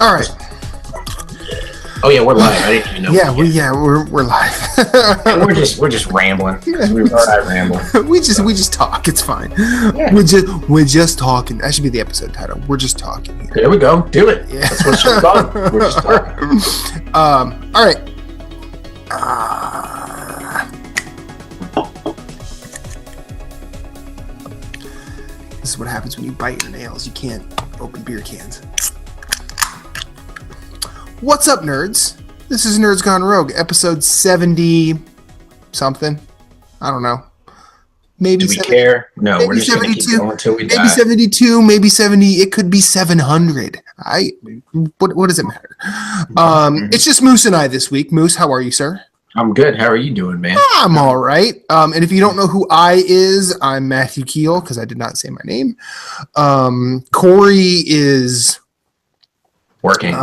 All right. Oh yeah, we're live. I didn't even know. We're live. we're just rambling. We're rambling. we just talk. It's fine. Yeah. We're just talking. That should be the episode title. We're just talking. There we go. Do it. Yeah. That's what she's done. We're just talking. All right. This is what happens when you bite your nails. You can't open beer cans. What's up, nerds? This is Nerds Gone Rogue, episode 70 something. I don't know. Maybe do we 70, care? No, maybe we're just 72. Gonna keep going until we die. Maybe 72, maybe 70. It could be 700. What does it matter? It's just Moose and I this week. Moose, how are you, sir? I'm good. How are you doing, man? I'm all right. And if you don't know who I is, I'm Matthew Keel, because I did not say my name. Corey is working.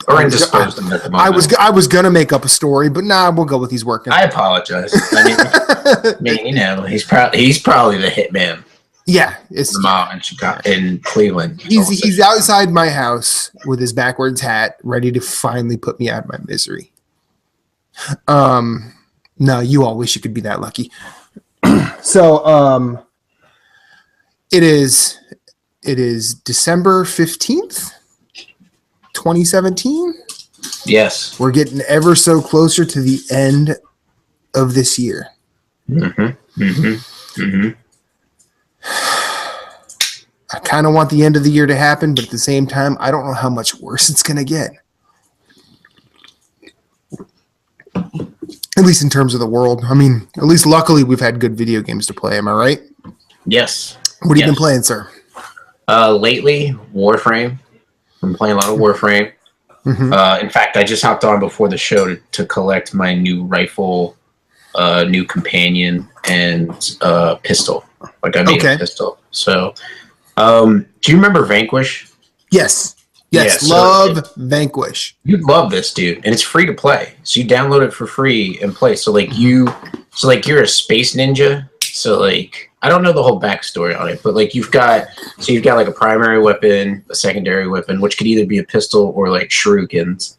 Or indisposed at the moment. I was gonna make up a story, but we'll go with he's working. I apologize. I mean, he's probably the hitman. Yeah, it's the mom in Chicago, in Cleveland. He's outside my house with his backwards hat, ready to finally put me out of my misery. No, you all wish you could be that lucky. So, it is December 15th. 2017. Yes, we're getting ever so closer to the end of this year. I kind of want the end of the year to happen, but at the same time, I don't know how much worse it's going to get. At least in terms of the world. I mean, at least luckily we've had good video games to play. Am I right? Yes. What have you been playing, sir? Lately, Warframe. I'm playing a lot of Warframe. In fact, I just hopped on before the show to collect my new rifle, new companion, and pistol. Like I made a pistol. So, do you remember Vanquish? Yes. Yes, yeah, love Vanquish. You'd love this, dude, and it's free to play. So you download it for free and play. So you're a space ninja. So like, I don't know the whole backstory on it, but like you've got like a primary weapon, a secondary weapon, which could either be a pistol or like shurikens,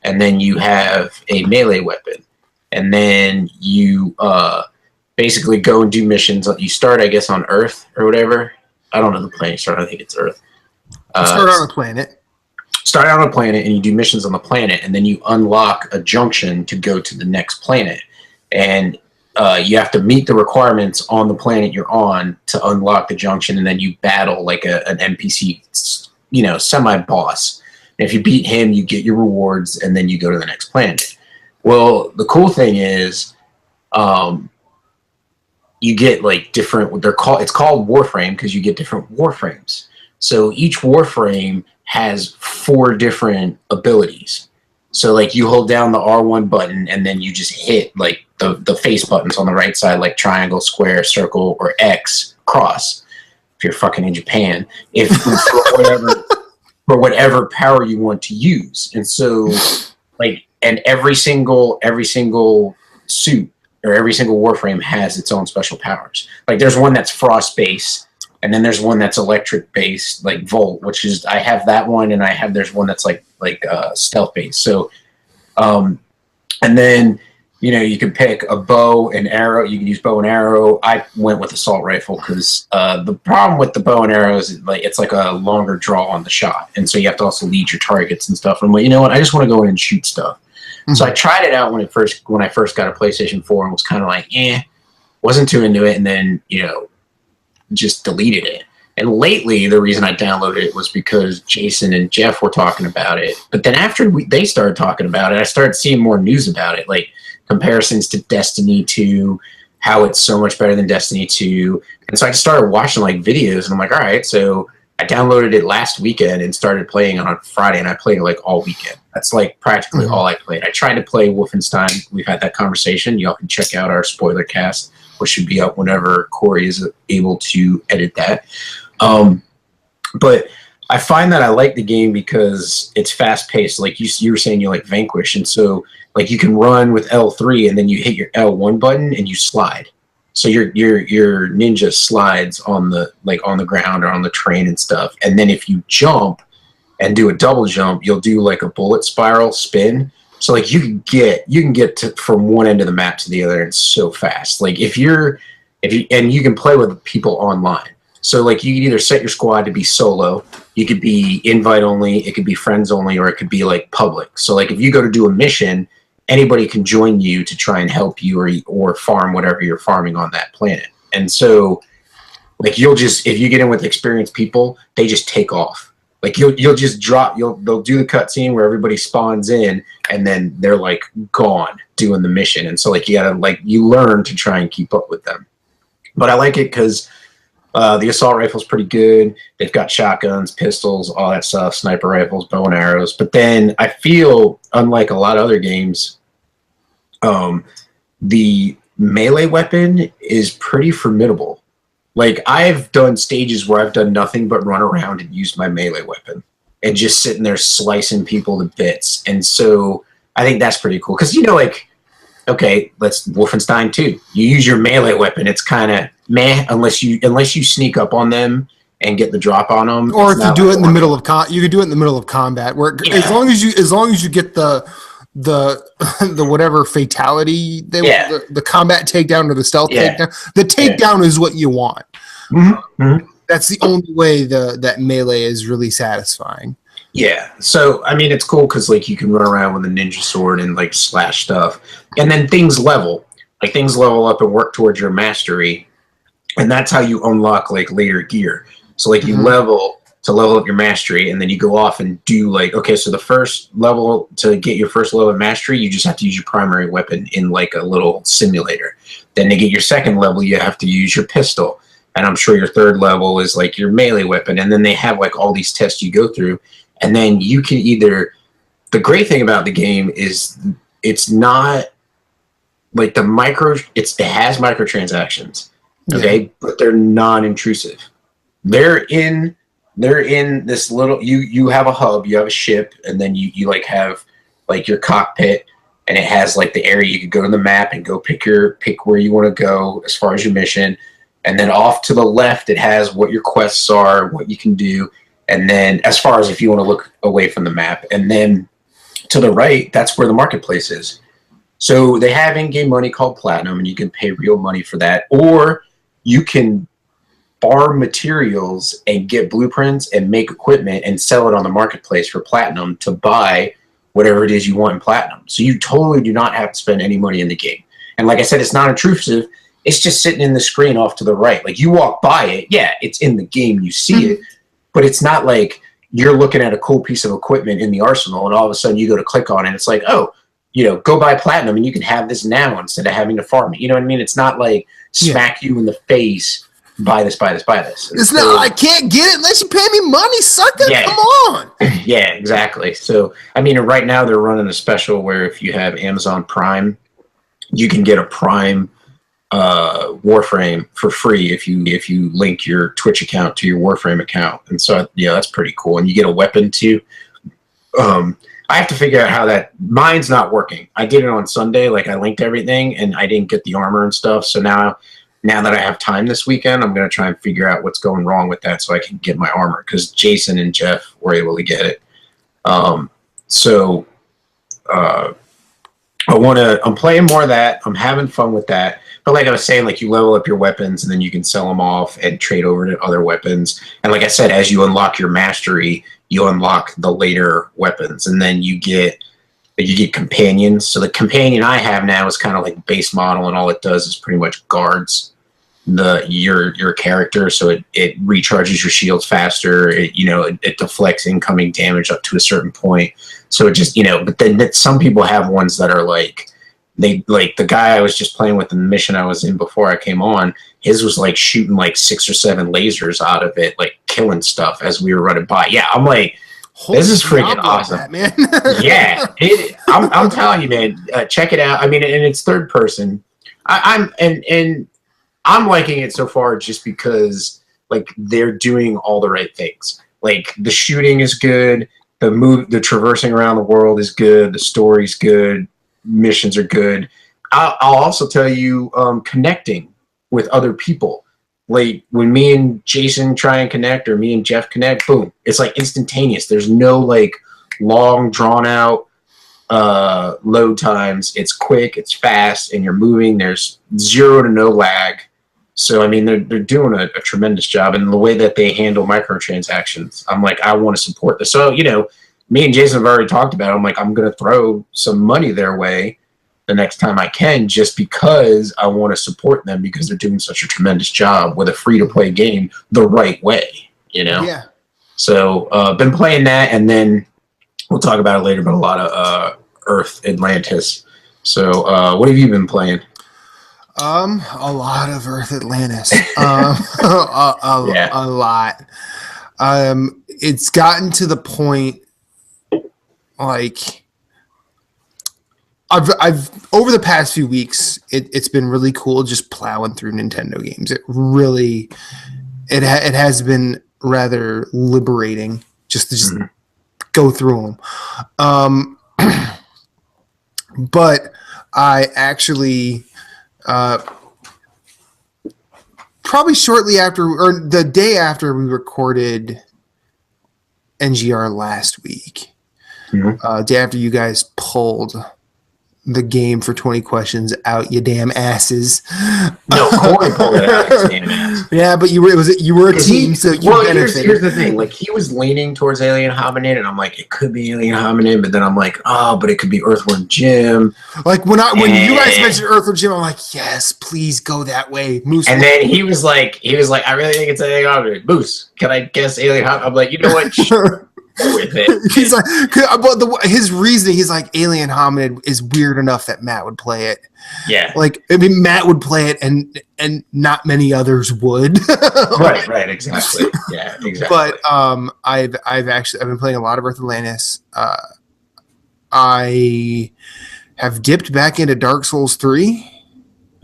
and then you have a melee weapon, and then you basically go and do missions. You start, I guess, on Earth or whatever. I don't know the planet you start. I think it's Earth. Start on a planet. Start out on a planet, and you do missions on the planet, and then you unlock a junction to go to the next planet, and you have to meet the requirements on the planet you're on to unlock the junction, and then you battle like an NPC, semi-boss. And if you beat him, you get your rewards, and then you go to the next planet. Well, the cool thing is, you get like different. It's called Warframe because you get different Warframes. So each Warframe has 4 different abilities. So like you hold down the R1 button and then you just hit like the face buttons on the right side, like triangle, square, circle, or X, cross. If you're fucking in Japan, for whatever power you want to use. And so like, and every single suit or every single Warframe has its own special powers. Like there's one that's frost based, and then there's one that's electric based, like Volt, which is, I have that one, and there's one that's like stealth based. So, and then, you can pick a bow and arrow. You can use bow and arrow. I went with assault rifle because the problem with the bow and arrow is it's like a longer draw on the shot, and so you have to also lead your targets and stuff. And I'm like, you know what? I just want to go in and shoot stuff. Mm-hmm. So I tried it out when I first got a PlayStation 4 and was kind of like, wasn't too into it, and then just deleted it. And lately, the reason I downloaded it was because Jason and Jeff were talking about it. But then after they started talking about it, I started seeing more news about it, like comparisons to Destiny 2, how it's so much better than Destiny 2. And so I just started watching like videos, and I'm like, all right. So I downloaded it last weekend and started playing on Friday, and I played it like all weekend. That's like practically all I played. I tried to play Wolfenstein. We've had that conversation. Y'all can check out our spoiler cast, which should be up whenever Corey is able to edit that. But I find that I like the game because it's fast paced. Like you were saying, you like Vanquish. And so like you can run with L3 and then you hit your L1 button and you slide. So your ninja slides on the ground or on the train and stuff. And then if you jump and do a double jump, you'll do like a bullet spiral spin. So like you can get to, from one end of the map to the other, and so fast. Like if you and you can play with people online. So like you can either set your squad to be solo, you could be invite only, it could be friends only, or it could be like public. So like if you go to do a mission, anybody can join you to try and help you or farm whatever you're farming on that planet. And so like you'll just, if you get in with experienced people, they just take off. Like you'll just drop, they'll do the cutscene where everybody spawns in and then they're like gone doing the mission. And so like you gotta like you learn to try and keep up with them. But I like it because the assault rifle's pretty good. They've got shotguns, pistols, all that stuff, sniper rifles, bow and arrows. But then I feel, unlike a lot of other games, the melee weapon is pretty formidable. Like I've done stages where I've done nothing but run around and use my melee weapon and just sitting there slicing people to bits. And so I think that's pretty cool because, you know, like, okay, let's Wolfenstein 2. You use your melee weapon. It's kind of meh unless you sneak up on them and get the drop on them. Or if you do it in the middle of you could do it in the middle of combat, where as long as you get the whatever fatality, the combat takedown or the stealth takedown. The takedown is what you want. Mm-hmm. That's the only way that melee is really satisfying. Yeah, so I mean it's cool because like you can run around with a ninja sword and like slash stuff, and then things level up and work towards your mastery, and that's how you unlock like later gear. So like you level up your mastery, and then you go off and do like, okay, so the first level to get your first level of mastery, you just have to use your primary weapon in like a little simulator. Then to get your second level, you have to use your pistol, and I'm sure your third level is like your melee weapon, and then they have like all these tests you go through. And then you can either, the great thing about the game is it's not like it has microtransactions, okay, but they're non-intrusive. They're in this little, you have a hub, you have a ship, and then you like have like your cockpit, and it has like the area you could go to the map and go pick where you want to go as far as your mission. And then off to the left, it has what your quests are, what you can do. And then as far as if you want to look away from the map, and then to the right, that's where the marketplace is. So they have in-game money called Platinum, and you can pay real money for that. Or you can farm materials and get blueprints and make equipment and sell it on the marketplace for Platinum to buy whatever it is you want in Platinum. So you totally do not have to spend any money in the game. And like I said, it's not intrusive. It's just sitting in the screen off to the right. Like you walk by it, yeah, it's in the game, you see it. But it's not like you're looking at a cool piece of equipment in the arsenal and all of a sudden you go to click on it and it's like, oh, you know, go buy Platinum and you can have this now instead of having to farm it. You know what I mean? It's not like smack you in the face, buy this. It's not, I can't get it unless you pay me money, sucker. Yeah. Come on. Yeah, exactly. So, I mean, right now they're running a special where if you have Amazon Prime, you can get a Prime Warframe for free if you link your Twitch account to your Warframe account. And so yeah, that's pretty cool. And you get a weapon too. I have to figure out how mine's not working. I did it on Sunday, like I linked everything and I didn't get the armor and stuff. So now that I have time this weekend, I'm going to try and figure out what's going wrong with that so I can get my armor, because Jason and Jeff were able to get it. I'm playing more of that. I'm having fun with that. But like I was saying, like you level up your weapons and then you can sell them off and trade over to other weapons. And like I said, as you unlock your mastery, you unlock the later weapons, and then you get companions. So the companion I have now is kind of like base model, and all it does is pretty much guards your character. So it recharges your shields faster. It deflects incoming damage up to a certain point. So it just, but then some people have ones that are like, the guy I was just playing with in the mission I was in before I came on, his was like shooting like 6 or 7 lasers out of it, like killing stuff as we were running by. Yeah, I'm like, this is freaking awesome, that, man. Yeah, I'm telling you, man, check it out. I mean, and it's third person. I'm liking it so far just because like they're doing all the right things. Like the shooting is good, the traversing around the world is good, the story's good. Missions are good. I'll also tell you, connecting with other people. like when me and Jason try and connect, or me and Jeff connect, boom, it's like instantaneous. There's no like long drawn out load times. It's quick, it's fast, and you're moving. There's zero to no lag. So I mean, they're doing a tremendous job, and the way that they handle microtransactions, I'm like, I want to support this. So me and Jason have already talked about it. I'm like, I'm gonna throw some money their way the next time I can, just because I want to support them, because they're doing such a tremendous job with a free to play game the right way. Yeah. So been playing that, and then we'll talk about it later. But a lot of Earth Atlantis. So what have you been playing? A lot of Earth Atlantis. A lot. It's gotten to the point, like, I've over the past few weeks, it's been really cool just plowing through Nintendo games. It really, it has been rather liberating just to go through them. But I actually, probably shortly after, or the day after we recorded NGR last week, day after you guys pulled the game for 20 questions out, you damn asses. No, Corey pulled it out his damn ass. Yeah, but you were a team, so you benefited. Here's the thing. Like, he was leaning towards Alien Hominid, and I'm like, it could be Alien Hominid, but then I'm like, oh, but it could be Earthworm Jim. Like, when you guys mentioned Earthworm Jim, I'm like, yes, please go that way, Moose. And then he was like, I really think it's Alien Hominid. Moose, can I guess Alien Hominid? I'm like, you know what? Sure. With it. He's like, but his reasoning, he's like, Alien Hominid is weird enough that Matt would play it. Yeah. Like, I mean, Matt would play it, and not many others would. Right, exactly. Yeah, exactly. But I've been playing a lot of Earth Atlantis. I have dipped back into Dark Souls 3.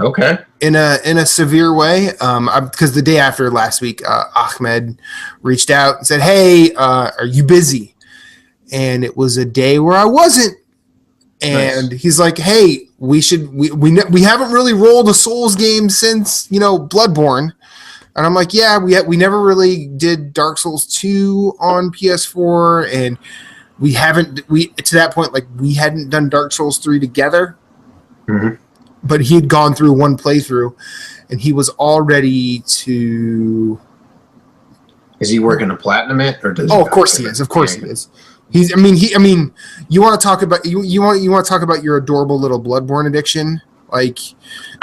Okay. In a severe way, because the day after last week, Ahmed reached out and said, "Hey, are you busy?" And it was a day where I wasn't. And He's like, "Hey, we haven't really rolled a Souls game since Bloodborne." And I'm like, "Yeah, we never really did Dark Souls 2 on PS4, and we to that point, like, we hadn't done Dark Souls 3 together." Mm-hmm. But he had gone through one playthrough, and he was all ready to. Is he working to platinum it, or does? Oh, of course he is. Of course he is. He's. I mean. You want to talk about you want to talk about your adorable little Bloodborne addiction, like.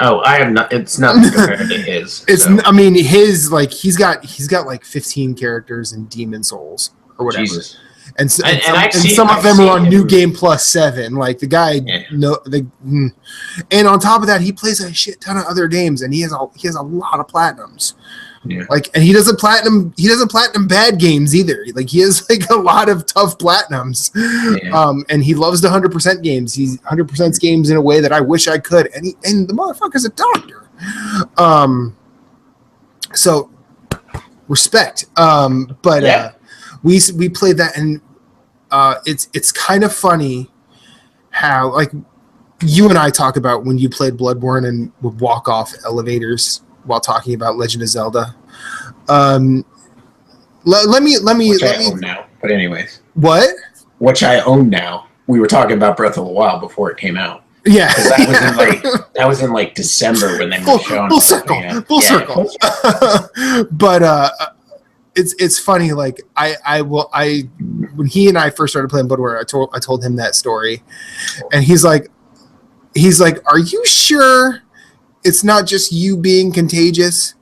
Oh, I have not. It's not compared to his. It's. So. I mean, his like he's got like 15 characters in Demon Souls or whatever. Jesus. And some of them are on New Game Plus 7. Like, the guy, and on top of that, he plays a shit ton of other games, and he has a lot of platinums. Yeah. Like, and he doesn't platinum bad games either. Like, he has like a lot of tough platinums. Yeah. And he loves the 100% games. He's 100% games in a way that I wish I could. And the motherfucker's a doctor. So respect. We played that, and it's kind of funny how, like, you and I talk about when you played Bloodborne and would walk off elevators while talking about Legend of Zelda. Let me own now. But anyways, what? Which I own now. We were talking about Breath of the Wild before it came out. Yeah, that was in like December when they were showing. Full circle. But it's funny. Like, when he and I first started playing Bloodborne, I told him that story, and he's like, "Are you sure it's not just you being contagious?"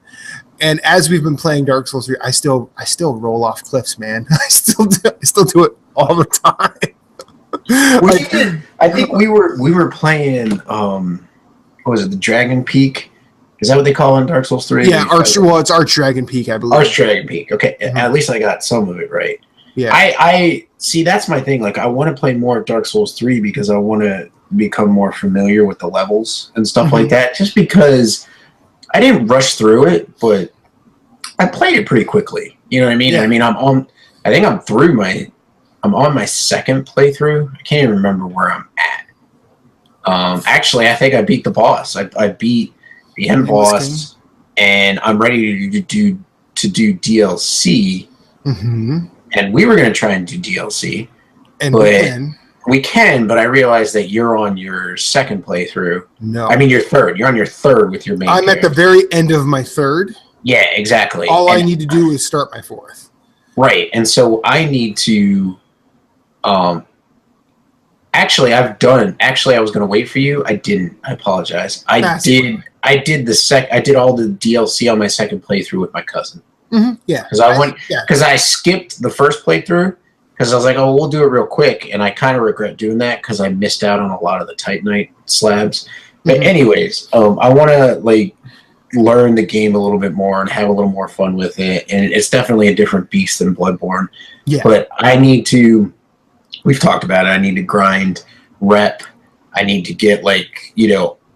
And as we've been playing Dark Souls 3, I still roll off cliffs, man. I still do it all the time. I think we were playing. What was it? The Dragon Peak. Is that what they call it in Dark Souls 3? Yeah, it's Arch Dragon Peak, I believe. Arch Dragon Peak. Okay, At least I got some of it right. Yeah. I see. That's my thing. Like, I want to play more of Dark Souls 3 because I want to become more familiar with the levels and stuff like that. Just because I didn't rush through it, but I played it pretty quickly. You know what I mean? Yeah. I mean, I'm on my second playthrough. I can't even remember where I'm at. Actually, I think I beat the boss. I beat the end boss. and I'm ready to do DLC. And we were going to try and do DLC, and we can. But I realized that you're on your second playthrough. No, I mean your third. You're on your third with your main. I'm character. At the very end of my third. Yeah, exactly. I need to do is start my fourth. Right, and so I need to. Actually, I was going to wait for you. I didn't. I apologize. I did all the DLC on my second playthrough with my cousin. Yeah, because I skipped the first playthrough because I was like, oh, we'll do it real quick, and I kind of regret doing that because I missed out on a lot of the Titanite slabs. But anyways, I want to like learn the game a little bit more and have a little more fun with it, and it's definitely a different beast than Bloodborne. Yeah, but I need to. We've talked about it. I need to grind rep. I need to get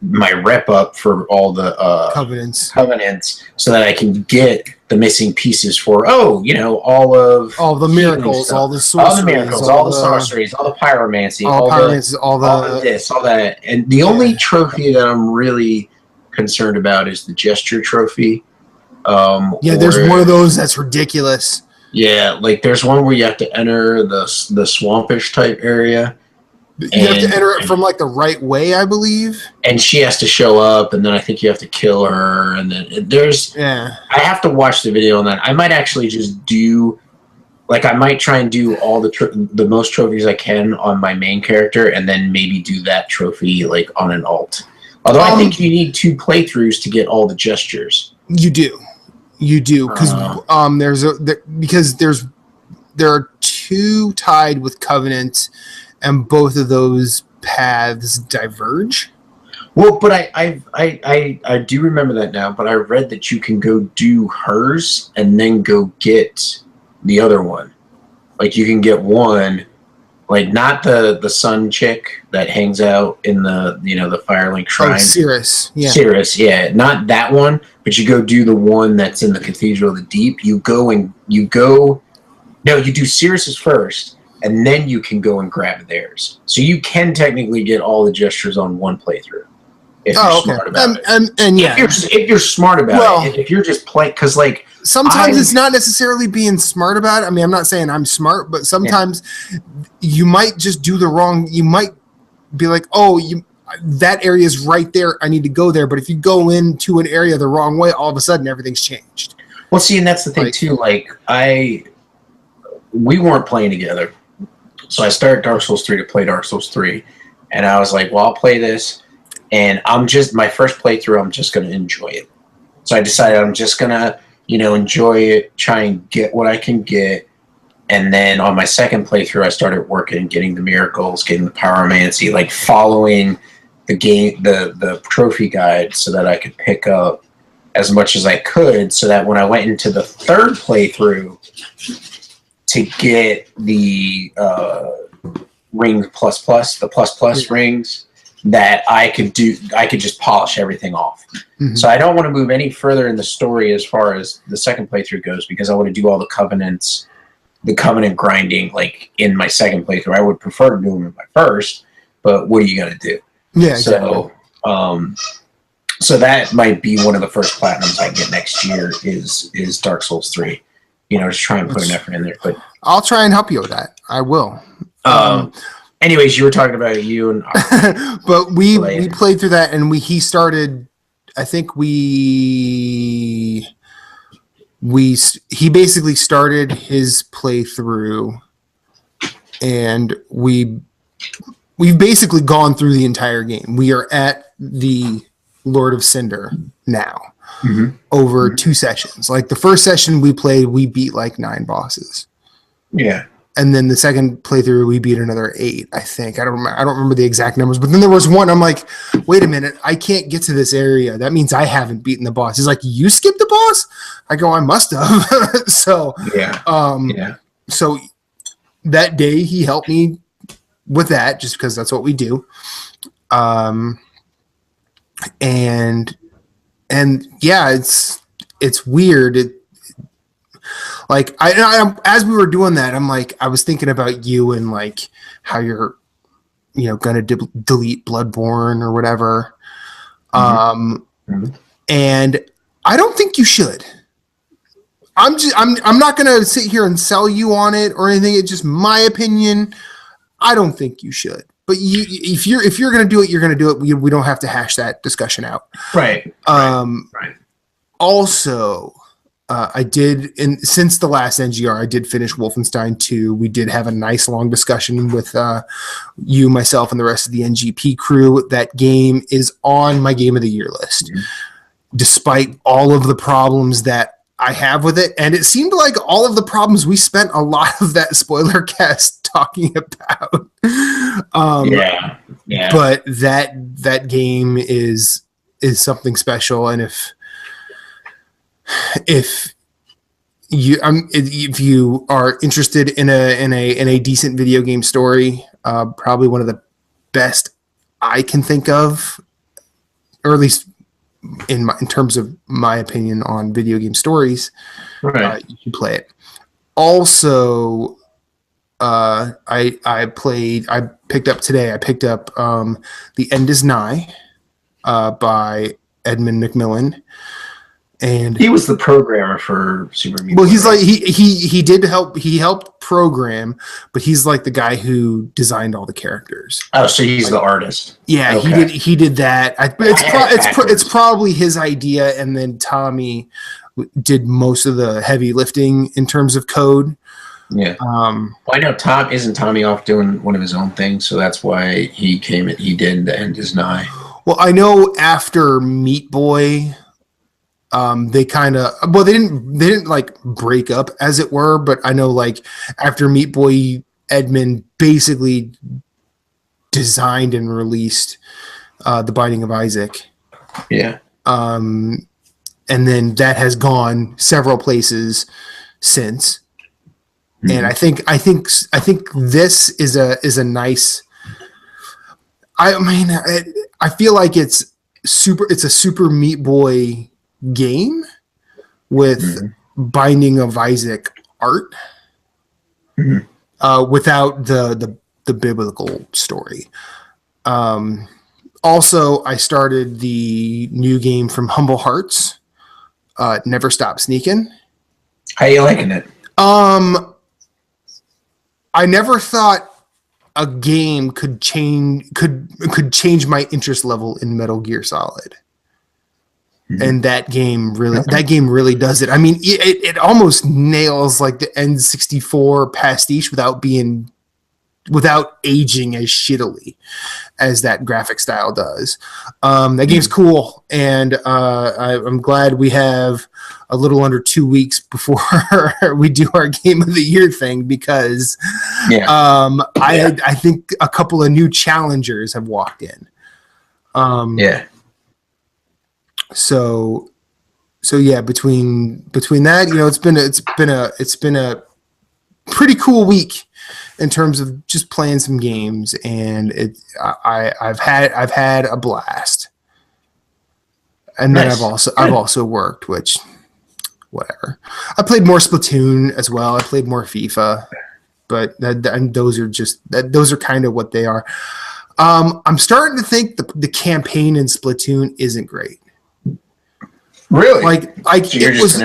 my rep up for all the covenants so that I can get the missing pieces for all the miracles, all the sorceries, all the sorceries, all the pyromancy, all that. And the only trophy that I'm really concerned about is the gesture trophy. There's one of those that's ridiculous. Yeah, like there's one where you have to enter the swampish type area. You have to enter it from the right way, I believe. And she has to show up, and then I think you have to kill her, and then I have to watch the video on that. I might actually just do, I might try and do all the most trophies I can on my main character, and then maybe do that trophy on an alt. Although I think you need 2 playthroughs to get all the gestures. You do, because there are 2 tied with Covenant. And both of those paths diverge. Well, but I do remember that now. But I read that you can go do hers and then go get the other one. You can get one, not the sun chick that hangs out in the the Firelink Shrine. Oh, Cirrus, yeah. Cirrus, yeah, not that one. But you go do the one that's in the Cathedral of the Deep. You do Cirrus's first. And then you can go and grab theirs. So you can technically get all the gestures on one playthrough. If you're smart about it. And yeah. If you're smart about it. If you're just playing, because sometimes it's not necessarily being smart about it. I mean, I'm not saying I'm smart, but sometimes you might just do the wrong. You might be like, that area is right there. I need to go there. But if you go into an area the wrong way, all of a sudden everything's changed. Well, see, and that's the thing too. We weren't playing together. So I started Dark Souls 3 to play Dark Souls 3. And I was like, well, I'll play this. And my first playthrough, I'm just going to enjoy it. So I decided I'm just going to, enjoy it, try and get what I can get. And then on my second playthrough, I started working, getting the miracles, getting the pyromancy, following the game, the trophy guide so that I could pick up as much as I could so that when I went into the third playthrough, to get the ring the ++ rings that I could just polish everything off. Mm-hmm. So I don't want to move any further in the story as far as the second playthrough goes because I want to do all the covenant grinding in my second playthrough. I would prefer to do them in my first, but what are you going to do? Yeah, exactly. So that might be one of the first platinums I get next year is Dark Souls 3. Just try and put an effort in there. But I'll try and help you with that. I will. Anyways, you were talking about you and. But we played through that, and he started. I think he basically started his playthrough, and we've basically gone through the entire game. We are at the Lord of Cinder now. Mm-hmm. Over 2 sessions. The first session we played, we beat 9 bosses. Yeah. And then the second playthrough, we beat another 8, I think. I don't remember the exact numbers, but then there was one. I'm like, wait a minute, I can't get to this area. That means I haven't beaten the boss. He's like, you skipped the boss? I go, I must have. So yeah. So that day he helped me with that, just because that's what we do. And yeah, it's weird. I as we were doing that, I was thinking about you and how you're, gonna delete Bloodborne or whatever. Mm-hmm. And I don't think you should. I'm not going to sit here and sell you on it or anything. It's just my opinion. I don't think you should. But if you're going to do it, you're going to do it. We don't have to hash that discussion out. Right. Right. Also, I did, since the last NGR, I did finish Wolfenstein 2. We did have a nice long discussion with you, myself, and the rest of the NGP crew. That game is on my Game of the Year list, despite all of the problems that I have with it. And it seemed like all of the problems we spent a lot of that spoiler cast talking about. Yeah. But that game is something special, and if you are interested in a decent video game story, probably one of the best I can think of, or at least in terms of my opinion on video game stories, right. You should play it. Also, I picked up The End Is Nigh by Edmund McMillan. And he was the programmer for Super Meat Boy. Well, he's like he helped program, but he's like the guy who designed all the characters. Oh, so he's the artist. Yeah, okay. He did that. It's probably his idea, and then Tommy did most of the heavy lifting in terms of code. Yeah. Well, I know Tommy off doing one of his own things, so that's why he did The End Is Nigh. Well, I know after Meat Boy, they didn't like break up, as it were, but I know like after Meat Boy, Edmund basically designed and released The Binding of Isaac. Yeah. And then that has gone several places since. Mm-hmm. And I think this is a nice. I feel like it's a Super Meat Boy game with Binding of Isaac art, without the biblical story. Also, I started the new game from Humble Hearts, Never Stop Sneaking. How you liking it? I never thought a game could change my interest level in Metal Gear Solid. And that game really does it. I mean, it almost nails like the N64 pastiche without aging as shittily as that graphic style does. That game's cool, and I'm glad we have a little under 2 weeks before we do our Game of the Year thing, because I think a couple of new challengers have walked in. So yeah, between that, it's been a pretty cool week in terms of just playing some games, and I've had a blast. And then nice. I've also worked, which whatever. I played more Splatoon as well. I played more FIFA, but those are kind of what they are. I'm starting to think the campaign in Splatoon isn't great. Really? Like so it was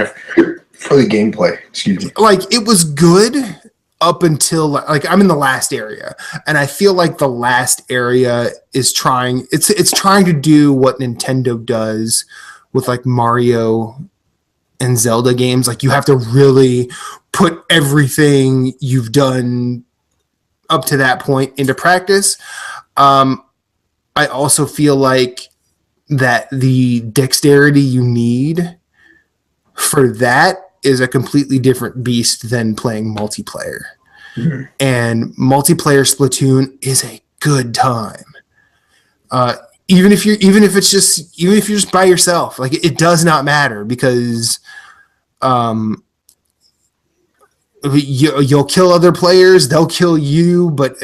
for the gameplay. Excuse me. Like it was good up until like I'm in the last area, and I feel like the last area is trying to do what Nintendo does with like Mario and Zelda games. Like you have to really put everything you've done up to that point into practice. I also feel like that the dexterity you need for that is a completely different beast than playing multiplayer. Mm-hmm. And multiplayer Splatoon is a good time. Even if you're just by yourself, like it does not matter, because you'll kill other players, they'll kill you, but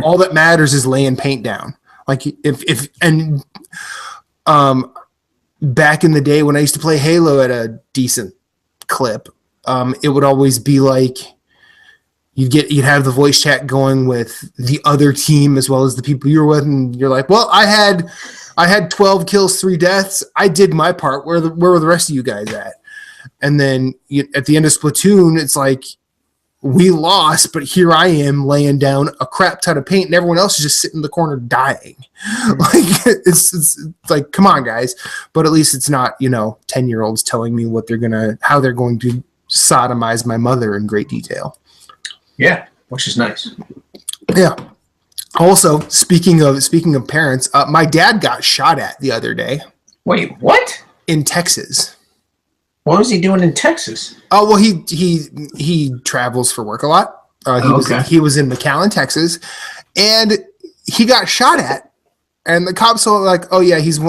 all that matters is laying paint down. Like back in the day when I used to play Halo at a decent clip, it would always be like, you'd have the voice chat going with the other team as well as the people you were with, and you're like, well, I had 12 kills, 3 deaths. I did my part. Where were the rest of you guys at? And then at the end of Splatoon, it's like, we lost, but here I am laying down a crap ton of paint, and everyone else is just sitting in the corner dying. Like it's like, come on, guys. But at least it's not 10-year-olds telling me how they're going to sodomize my mother in great detail. Yeah, which is nice. Yeah. Also, speaking of parents, my dad got shot at the other day. Wait, what? In Texas. What was he doing in Texas? Oh, well, he travels for work a lot. He was in McAllen, Texas, and he got shot at. And the cops are like, "Oh yeah, he's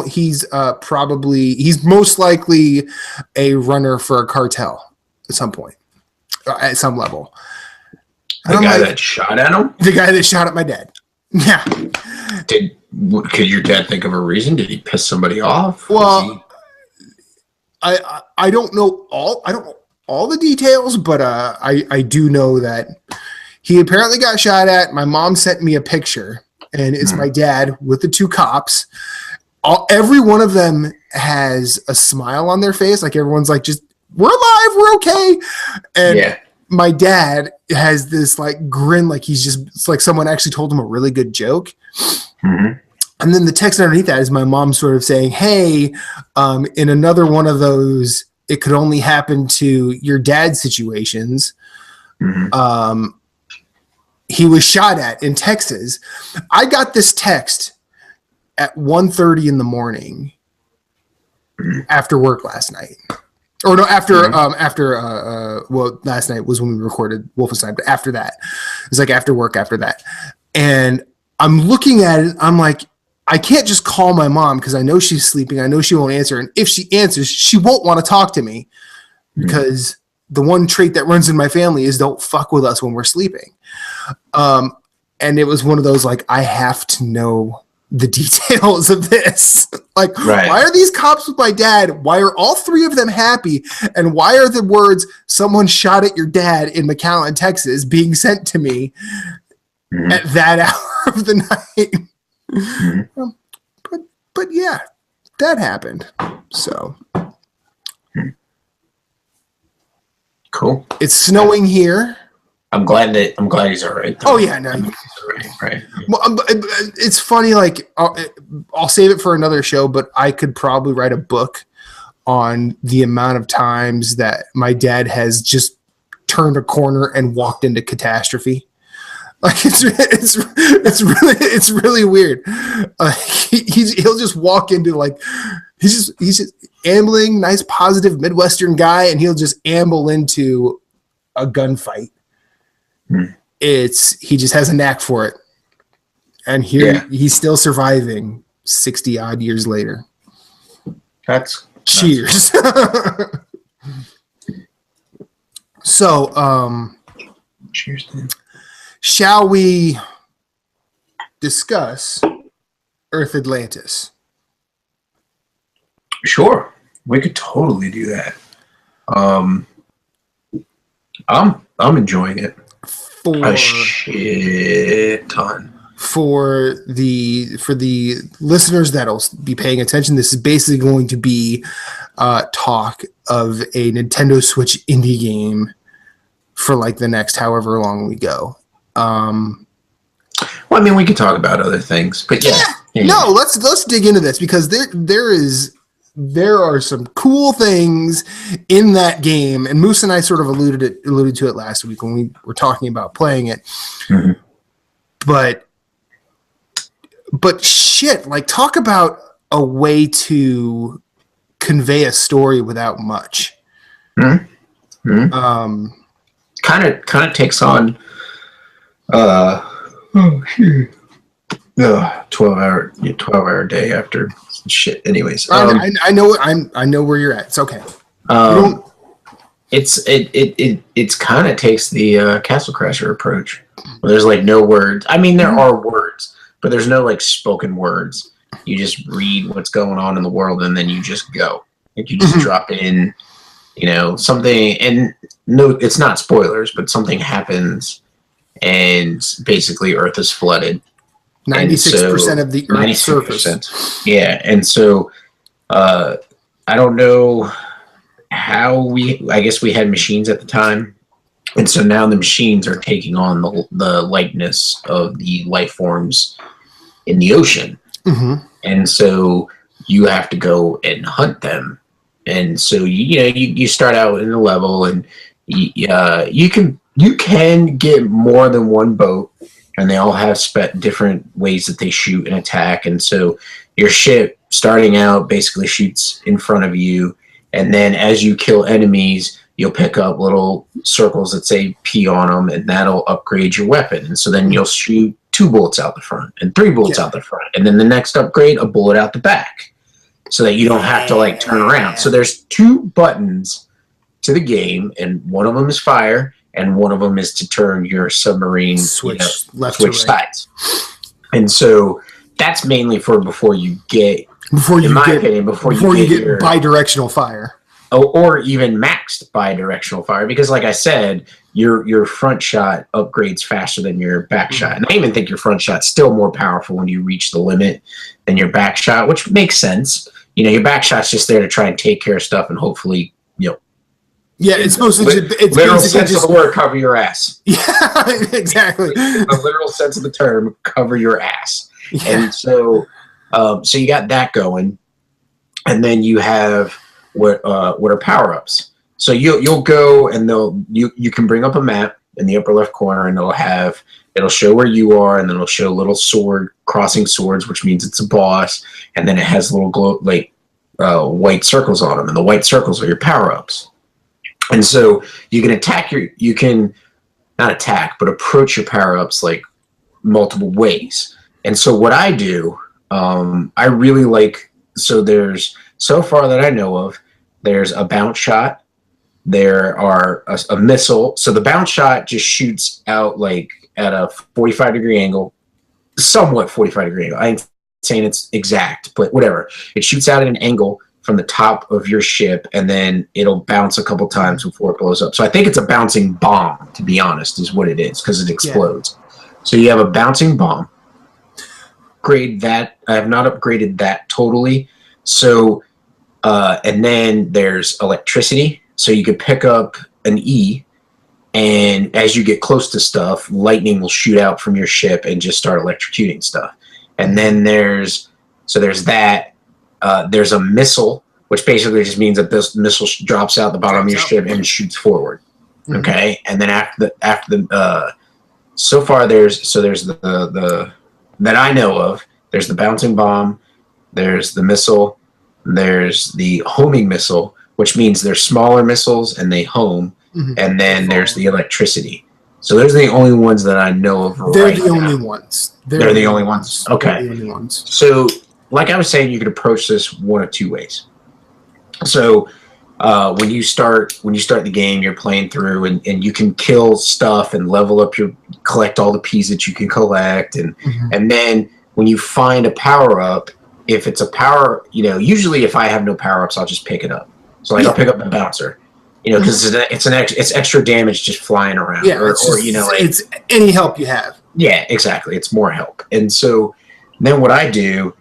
most likely a runner for a cartel at some point, at some level." The guy that shot at him? The guy that shot at my dad. Yeah. Could your dad think of a reason? Did he piss somebody off? Well, I don't know all the details, but I do know that he apparently got shot at. My mom sent me a picture, and it's my dad with the 2 cops. Every one of them has a smile on their face, like everyone's like, just, we're alive, we're okay. And my dad has this like grin, like it's like someone actually told him a really good joke. Mm-hmm. And then the text underneath that is my mom sort of saying, hey, in another one of those, it could only happen to your dad's situations. Mm-hmm. He was shot at in Texas. I got this text at 1:30 in the morning after work last night. Or no, well, last night was when we recorded Wolfenstein, but after that. It was like after work after that. And I'm looking at it, I'm like, I can't just call my mom because I know she's sleeping. I know she won't answer. And if she answers, she won't want to talk to me because the one trait that runs in my family is don't fuck with us when we're sleeping. And it was one of those, like, I have to know the details of this. Like, why are these cops with my dad? Why are all 3 of them happy? And why are the words, someone shot at your dad in McAllen, Texas, being sent to me at that hour of the night? Mm-hmm. But yeah, that happened. So cool. It's snowing here. I'm glad he's all right. Oh yeah, no, right. Well, it's funny. Like I'll save it for another show, but I could probably write a book on the amount of times that my dad has just turned a corner and walked into catastrophe. Like it's really weird. He'll just walk into, like, he's just ambling, nice positive Midwestern guy, and he'll just amble into a gunfight. He just has a knack for it, and he's still surviving 60 odd years later. Cheers. So cheers, man. Shall we discuss Earth Atlantis? Sure, we could totally do that. I'm enjoying it a shit ton. For the listeners that'll be paying attention, this is basically going to be talk of a Nintendo Switch indie game for like the next however long we go. Well, I mean, we could talk about other things, but yeah. No, let's dig into this because there are some cool things in that game, and Moose and I sort of alluded to it last week when we were talking about playing it. Mm-hmm. But shit, like, talk about a way to convey a story without much. Mm-hmm. Mm-hmm. Kind of takes on 12-hour day after shit. Anyways, I know where you're at. It's okay. It's kind of takes the Castle Crasher approach, where there's like no words. I mean, there are words, but there's no like spoken words. You just read what's going on in the world, and then you just go. Like, you just drop in, something, and no, it's not spoilers, but something happens and basically Earth is flooded. 96% of the Earth's surface. Yeah, and so I don't know how I guess we had machines at the time, and so now the machines are taking on the likeness of the life forms in the ocean, and so you have to go and hunt them. And so you start out in a level, and you can get more than one boat, and they all have different ways that they shoot and attack. And so your ship starting out basically shoots in front of you, and then as you kill enemies, you'll pick up little circles that say P on them, and that'll upgrade your weapon. And so then you'll shoot 2 bullets out the front and 3 bullets out the front, and then the next upgrade, a bullet out the back, so that you don't have to like turn around. So there's 2 buttons to the game, and one of them is fire, and one of them is to turn your submarine switch sides. And so that's mainly for before you get bidirectional fire. Or even maxed bidirectional fire, because like I said, your front shot upgrades faster than your back shot. And I even think your front shot's still more powerful when you reach the limit than your back shot, which makes sense. Your back shot's just there to try and take care of stuff, and hopefully, yeah, it's mostly it's literal sense of the word, cover your ass. Yeah, exactly. The literal sense of the term, cover your ass. Yeah. And so you got that going, and then you have what are power-ups. So you'll go, and you can bring up a map in the upper left corner, and it'll show where you are, and then it'll show little crossing swords, which means it's a boss, and then it has little white circles on them, and the white circles are your power-ups. And so you can not attack, but approach your power-ups like multiple ways. And so what I do, I really like, so far that I know of, there's a bounce shot, there are a missile. So the bounce shot just shoots out like at a 45-degree angle, somewhat 45-degree angle. I ain't saying it's exact, but whatever. It shoots out at an angle from the top of your ship, and then it'll bounce a couple times before it blows up. So I think it's a bouncing bomb, to be honest, is what it is, because it explodes. Yeah. So you have a bouncing bomb. Upgrade that. I have not upgraded that totally. So, and then there's electricity. So you could pick up an E, and as you get close to stuff, lightning will shoot out from your ship and just start electrocuting stuff. And then there's that. There's a missile, which basically just means that this missile drops out the bottom of your ship and shoots forward. Okay, and then after the so far there's the that I know of. There's the bouncing bomb, there's the missile, there's the homing missile, which means they're smaller missiles and they home, and then there's the electricity. So those are the only ones that I know of. They're the only ones. They're the only ones. Okay. They're the only ones. So, like I was saying, you could approach this one of 2 ways. So, when you start the game, you're playing through, and you can kill stuff and level up collect all the P's that you can collect, and then when you find a power up, if it's a power, usually if I have no power ups, I'll just pick it up. So I'll pick up the bouncer, because it's extra damage just flying around. Yeah, it's any help you have. Yeah, exactly. It's more help, and so then what I do.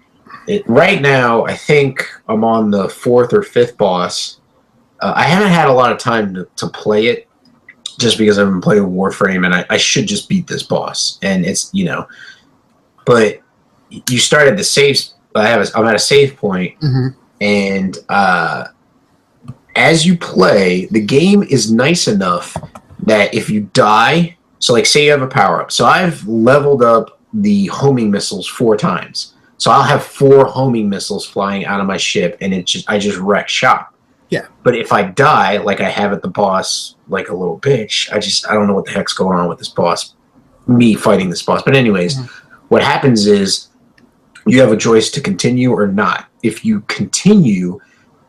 Right now, I think I'm on the 4th or 5th boss. I haven't had a lot of time to play it, just because I've been playing Warframe, and I should just beat this boss. And it's but you start at the saves. I'm at a save point, and as you play, the game is nice enough that if you die, so like say you have a power up. So I've leveled up the homing missiles 4 times. So I'll have 4 homing missiles flying out of my ship, and I just wreck shop. Yeah. But if I die, like I have at the boss, like a little bitch, I don't know what the heck's going on with this boss. Me fighting this boss. But anyways, what happens is you have a choice to continue or not. If you continue,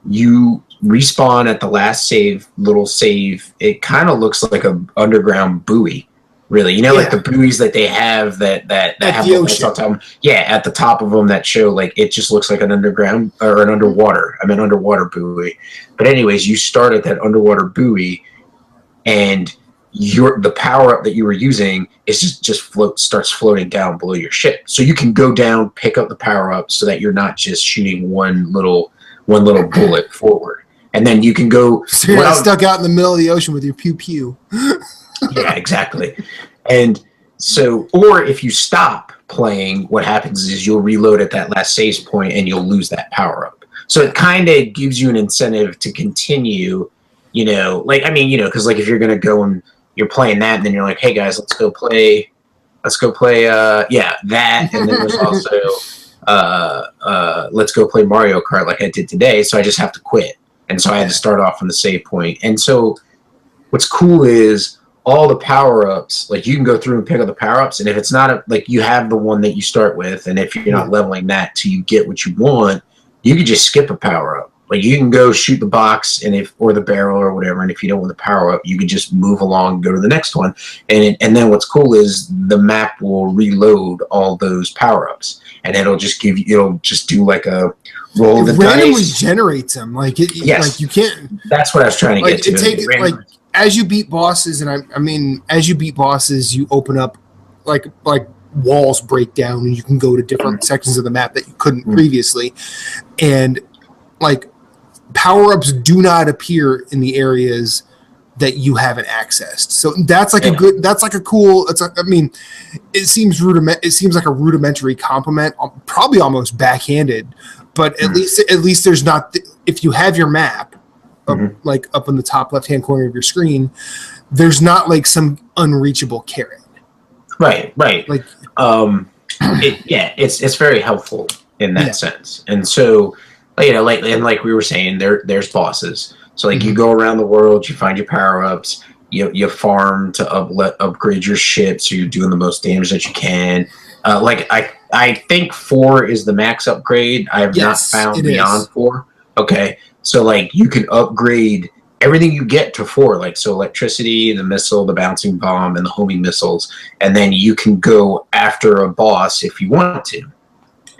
you respawn at the last little save. It kind of looks like an underground buoy. Really, like the buoys that they have that have the ocean. Yeah, at the top of them that show like it just looks like an underground or an underwater. I'm an underwater buoy. But anyways, you start at that underwater buoy, and the power up that you were using is starts floating down below your ship. So you can go down, pick up the power up, so that you're not just shooting one little bullet forward, and then you can go. So you're not stuck out in the middle of the ocean with your pew pew. Yeah, exactly. And so, or if you stop playing, what happens is you'll reload at that last save point and you'll lose that power up. So it kind of gives you an incentive to continue. Because like if you're gonna go and you're playing that, and then you're like, hey guys, let's go play that, and then there's also let's go play Mario Kart like I did today. So I just have to quit, and so I had to start off from the save point. And so what's cool is all the power-ups, like you can go through and pick up the power-ups, and if it's not you have the one that you start with, and if you're not leveling that till you get what you want, you can just skip a power-up. Like you can go shoot the box or the barrel or whatever, and if you don't want the power up, you can just move along and go to the next one. And then what's cool is the map will reload all those power ups, and it'll just do like a roll the dice. It randomly generates them. Like you can't. That's what I was trying to get to. As you beat bosses, and I mean, as you beat bosses, you open up like walls break down, and you can go to different sections of the map that you couldn't previously, and like. Power-ups do not appear in the areas that you haven't accessed. So that's like it seems like a rudimentary compliment, probably almost backhanded, but at least there's not, if you have your map like up in the top left-hand corner of your screen, there's not like some unreachable carrot. Right. Like, it's very helpful in that sense. And so, like we were saying, there's bosses. So like you go around the world, you find your power ups, you farm to upgrade your ship, so you're doing the most damage that you can. I think 4 is the max upgrade. I have not found beyond 4. Okay, so like you can upgrade everything you get to 4, like so electricity, the missile, the bouncing bomb, and the homing missiles, and then you can go after a boss if you want to.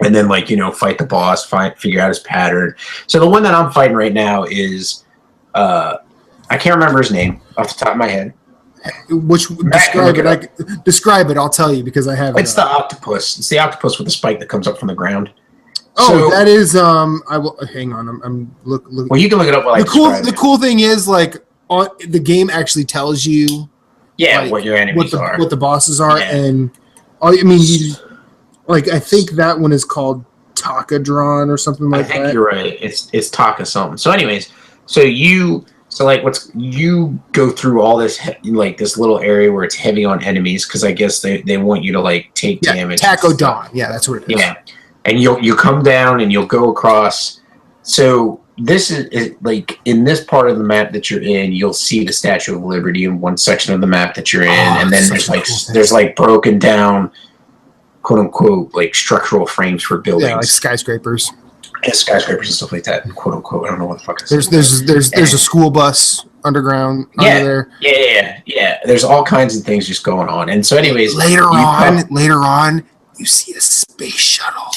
And then, fight the boss, figure out his pattern. So the one that I'm fighting right now is, I can't remember his name off the top of my head. Describe it. I'll tell you because I have. It's the octopus. It's the octopus with the spike that comes up from the ground. Oh, so, that is. I will hang on. I'm look. Well, you can look it up. The cool thing is the game actually tells you. Yeah, what your enemies are, what the bosses are, and I think that one is called Takadron or something like that. I think you're right. It's Taka something. So anyways, you go through all this this little area where it's heavy on enemies because I guess they want you to take damage. Takadron. Yeah, that's what it is. Yeah. And you'll come down and you'll go across. So this is like in this part of the map that you're in, you'll see the Statue of Liberty in one section of the map that you're in, and then there's broken down, quote unquote, structural frames for buildings. Yeah, like skyscrapers. Yeah, skyscrapers and stuff like that, quote unquote. I don't know what the fuck this is. There's a school bus underground under there. Yeah. There's all kinds of things just going on. And so anyways, later on, you see a space shuttle.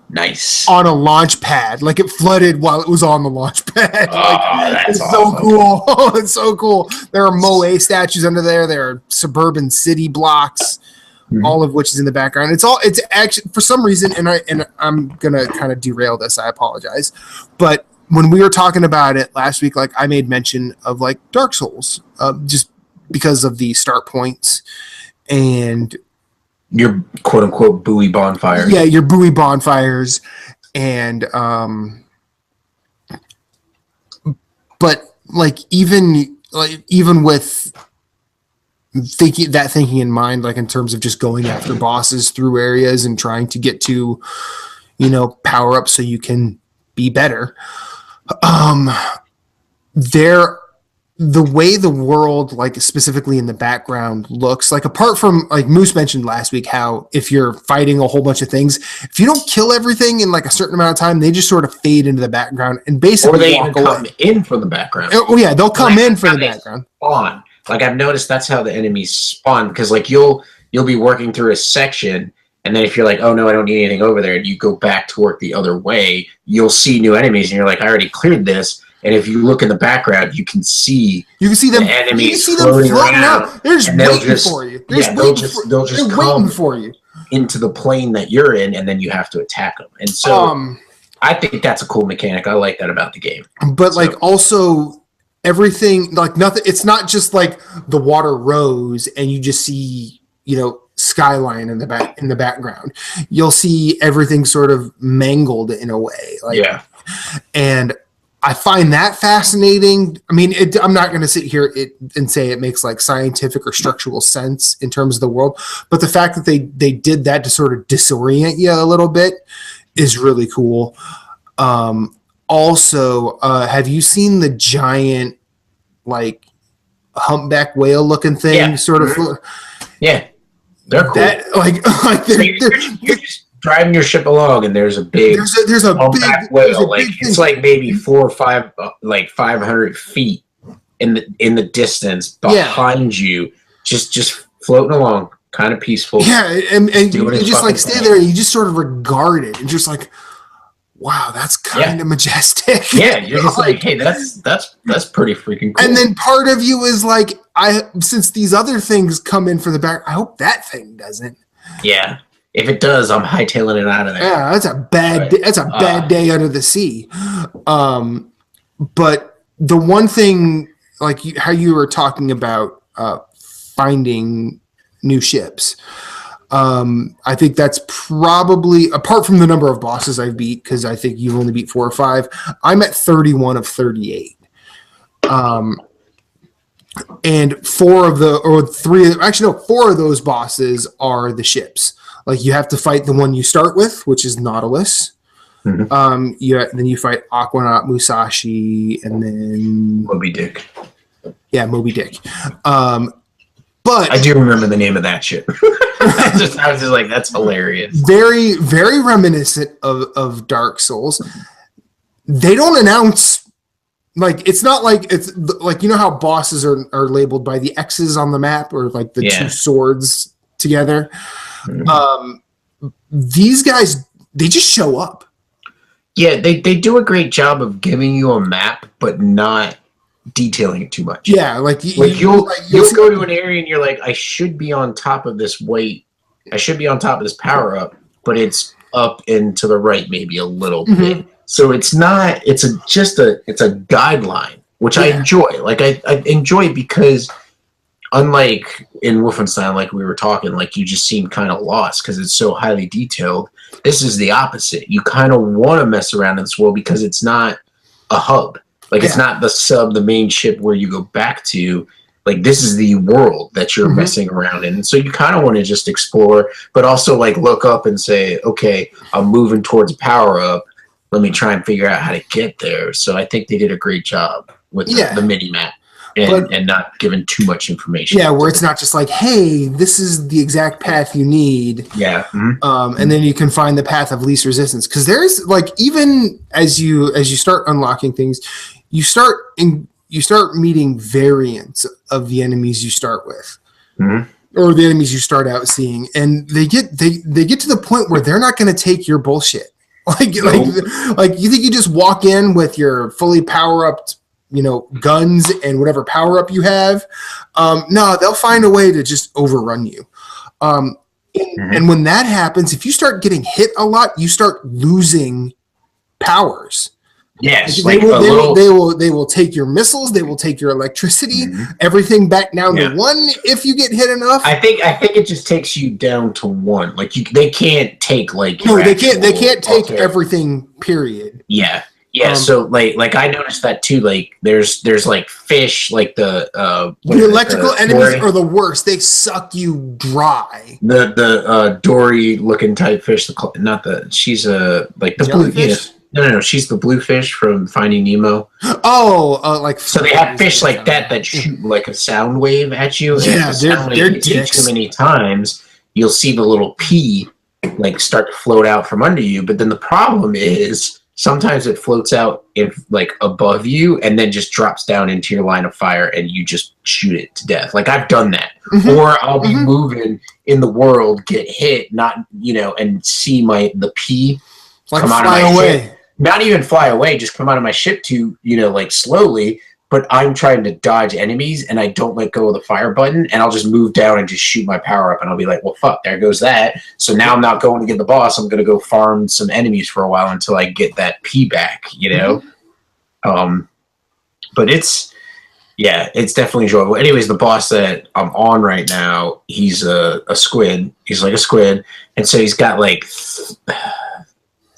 Nice. On a launch pad. It flooded while it was on the launch pad. That's awesome. So cool. Oh, it's so cool. There are Moe statues under there. There are suburban city blocks. All of which is in the background. It's actually for some reason, and I'm gonna kind of derail this. I apologize, but when we were talking about it last week, I made mention of Dark Souls, just because of the start points and your quote unquote buoy bonfires. Yeah, your buoy bonfires, and but even with thinking in mind, in terms of just going after bosses through areas and trying to get to, power up so you can be better. The way the world, specifically in the background, looks apart from Moose mentioned last week, how if you're fighting a whole bunch of things, if you don't kill everything in a certain amount of time, they just sort of fade into the background and basically or they even come in from the background. Oh yeah, they'll come in from the background. Spawn. I've noticed that's how the enemies spawn, because you'll be working through a section, and then if you're oh no, I don't need anything over there, and you go back to work the other way, you'll see new enemies, and you're I already cleared this, and if you look in the background, you can see them. Enemies you can see floating them floating around, out. They're just waiting for you. They'll just come waiting for you into the plane that you're in, and then you have to attack them. And so, I think that's a cool mechanic. I like that about the game. But like also everything, like nothing. It's not just like the water rose and you just see, you know, skyline in the background. You'll see everything sort of mangled in a way. Like, yeah. And I find that fascinating. I mean, I'm not going to sit here and say it makes like scientific or structural sense in terms of the world, but the fact that they did that to sort of disorient you a little bit is really cool. Also, have you seen the giant, like, humpback whale looking thing? Yeah. Sort of. Yeah. They're cool. You're just driving your ship along, and there's a big there's a big whale. Like it's like maybe 4 or 5, like 500 feet in the distance behind you, just floating along, kind of peaceful. Yeah, and you just like stand there and you just sort of regard it and just like, wow, that's kind of majestic. Yeah, you're just like, hey, that's pretty freaking cool. And then part of you is like, since these other things come in for the back, I hope that thing doesn't. Yeah, if it does, I'm hightailing it out of there. Yeah, that's a bad. That's a bad day under the sea. But the one thing, like how you were talking about finding new ships. I think that's probably, apart from the number of bosses I've beat, because I think you've only beat 4 or 5, I'm at 31 of 38. And 4 of those bosses are the ships. Like you have to fight the one you start with, which is Nautilus. Mm-hmm. Then you fight Aquanaut, Musashi, and then Moby Dick. Yeah, Moby Dick. But I do remember the name of that ship. I was just like, that's hilarious. Very, very reminiscent of Dark Souls. They don't announce, like, it's not like, it's like, you know how bosses are labeled by the X's on the map, or like the 2 swords together. Mm-hmm. These guys, they just show up. Yeah, they do a great job of giving you a map, but not detailing it too much. Yeah, you'll go to an area and you're like, I should be on top of this weight. I should be on top of this power up, but it's up and to the right maybe a little bit. So it's not. It's a guideline, which I enjoy. Like I enjoy because unlike in Wolfenstein, like we were talking, like you just seem kind of lost because it's so highly detailed. This is the opposite. You kind of want to mess around in this world because it's not a hub. Like it's not the main ship where you go back to. Like this is the world that you're messing around in. And so you kind of want to just explore, but also like look up and say, okay, I'm moving towards a power up. Let me try and figure out how to get there. So I think they did a great job with the mini map and not giving too much information. Yeah, where it's not just like, hey, this is the exact path you need. Yeah. And then you can find the path of least resistance. Because there's like, even as you start unlocking things, you start meeting variants of the enemies you start with, or the enemies you start out seeing, and they get to the point where they're not going to take your bullshit. Like you think you just walk in with your fully power upped, guns and whatever power up you have. No, they'll find a way to just overrun you. And when that happens, if you start getting hit a lot, you start losing powers. Yes, they will take your missiles, they will take your electricity, everything back down to 1 if you get hit enough. I think it just takes you down to 1. Like they can't take like they can't take everything. Period. Yeah. So like I noticed that too. Like there's like fish, like the electrical enemies are the worst. They suck you dry. The Dory looking type fish. She's like the blue fish. No, she's the bluefish from Finding Nemo. Oh, so they have fish like that shoot like a sound wave at you. Yeah, they're dicks. Too many times, you'll see the little pea like start to float out from under you. But then the problem is sometimes it floats out like above you and then just drops down into your line of fire and you just shoot it to death. Like I've done that, or I'll be moving in the world, get hit, and see the pea like come fly out of my away. ship. not even fly away, just come out of my ship to, like slowly, but I'm trying to dodge enemies and I don't let go of the fire button, and I'll just move down and just shoot my power up, and I'll be like, well, fuck, there goes that. So now I'm not going to get the boss. I'm going to go farm some enemies for a while until I get that P back, But it's definitely enjoyable. Anyways, the boss that I'm on right now, he's a squid. He's like a squid. And so he's got like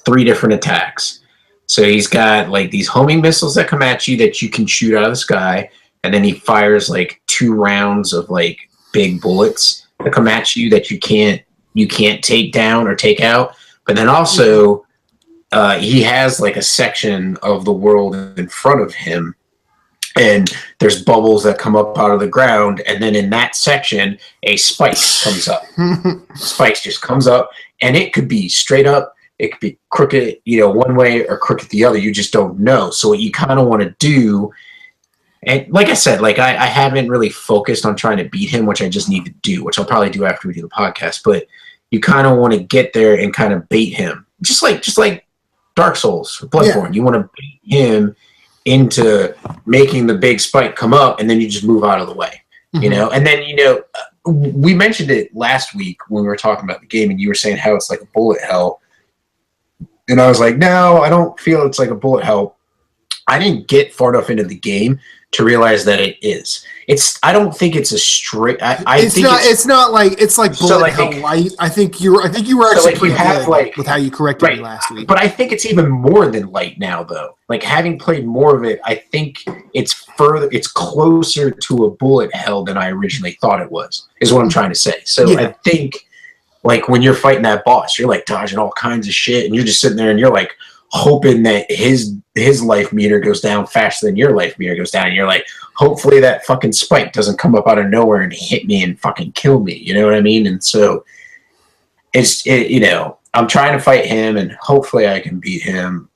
3 different attacks. So he's got like these homing missiles that come at you that you can shoot out of the sky. And then he fires like 2 rounds of like big bullets that come at you that you can't take down or take out. But then also he has like a section of the world in front of him. And there's bubbles that come up out of the ground, and then in that section, a spike comes up. Spikes just comes up, and it could be straight up, it could be crooked, one way, or crooked the other. You just don't know. So what you kind of want to do, and like I said, like I haven't really focused on trying to beat him, which I just need to do, which I'll probably do after we do the podcast. But you kind of want to get there and kind of bait him, just like Dark Souls or Bloodborne. Yeah. You want to bait him into making the big spike come up, and then you just move out of the way, and then we mentioned it last week when we were talking about the game, and you were saying how it's like a bullet hell, and I was like, no, I don't feel it's like a bullet hell. I didn't get far enough into the game to realize that it is. I don't think it's a straight. It's like bullet hell light. I think you were actually pretty good with how you corrected me last week. But I think it's even more than light now, though. Like, having played more of it, I think it's closer to a bullet hell than I originally thought it was. Is what I'm trying to say. So I think, like, when you're fighting that boss, you're like dodging all kinds of shit, and you're just sitting there and you're like hoping that his life meter goes down faster than your life meter goes down, and you're like, hopefully that fucking spike doesn't come up out of nowhere and hit me and fucking kill me, you know what I mean? And so I'm trying to fight him, and hopefully I can beat him.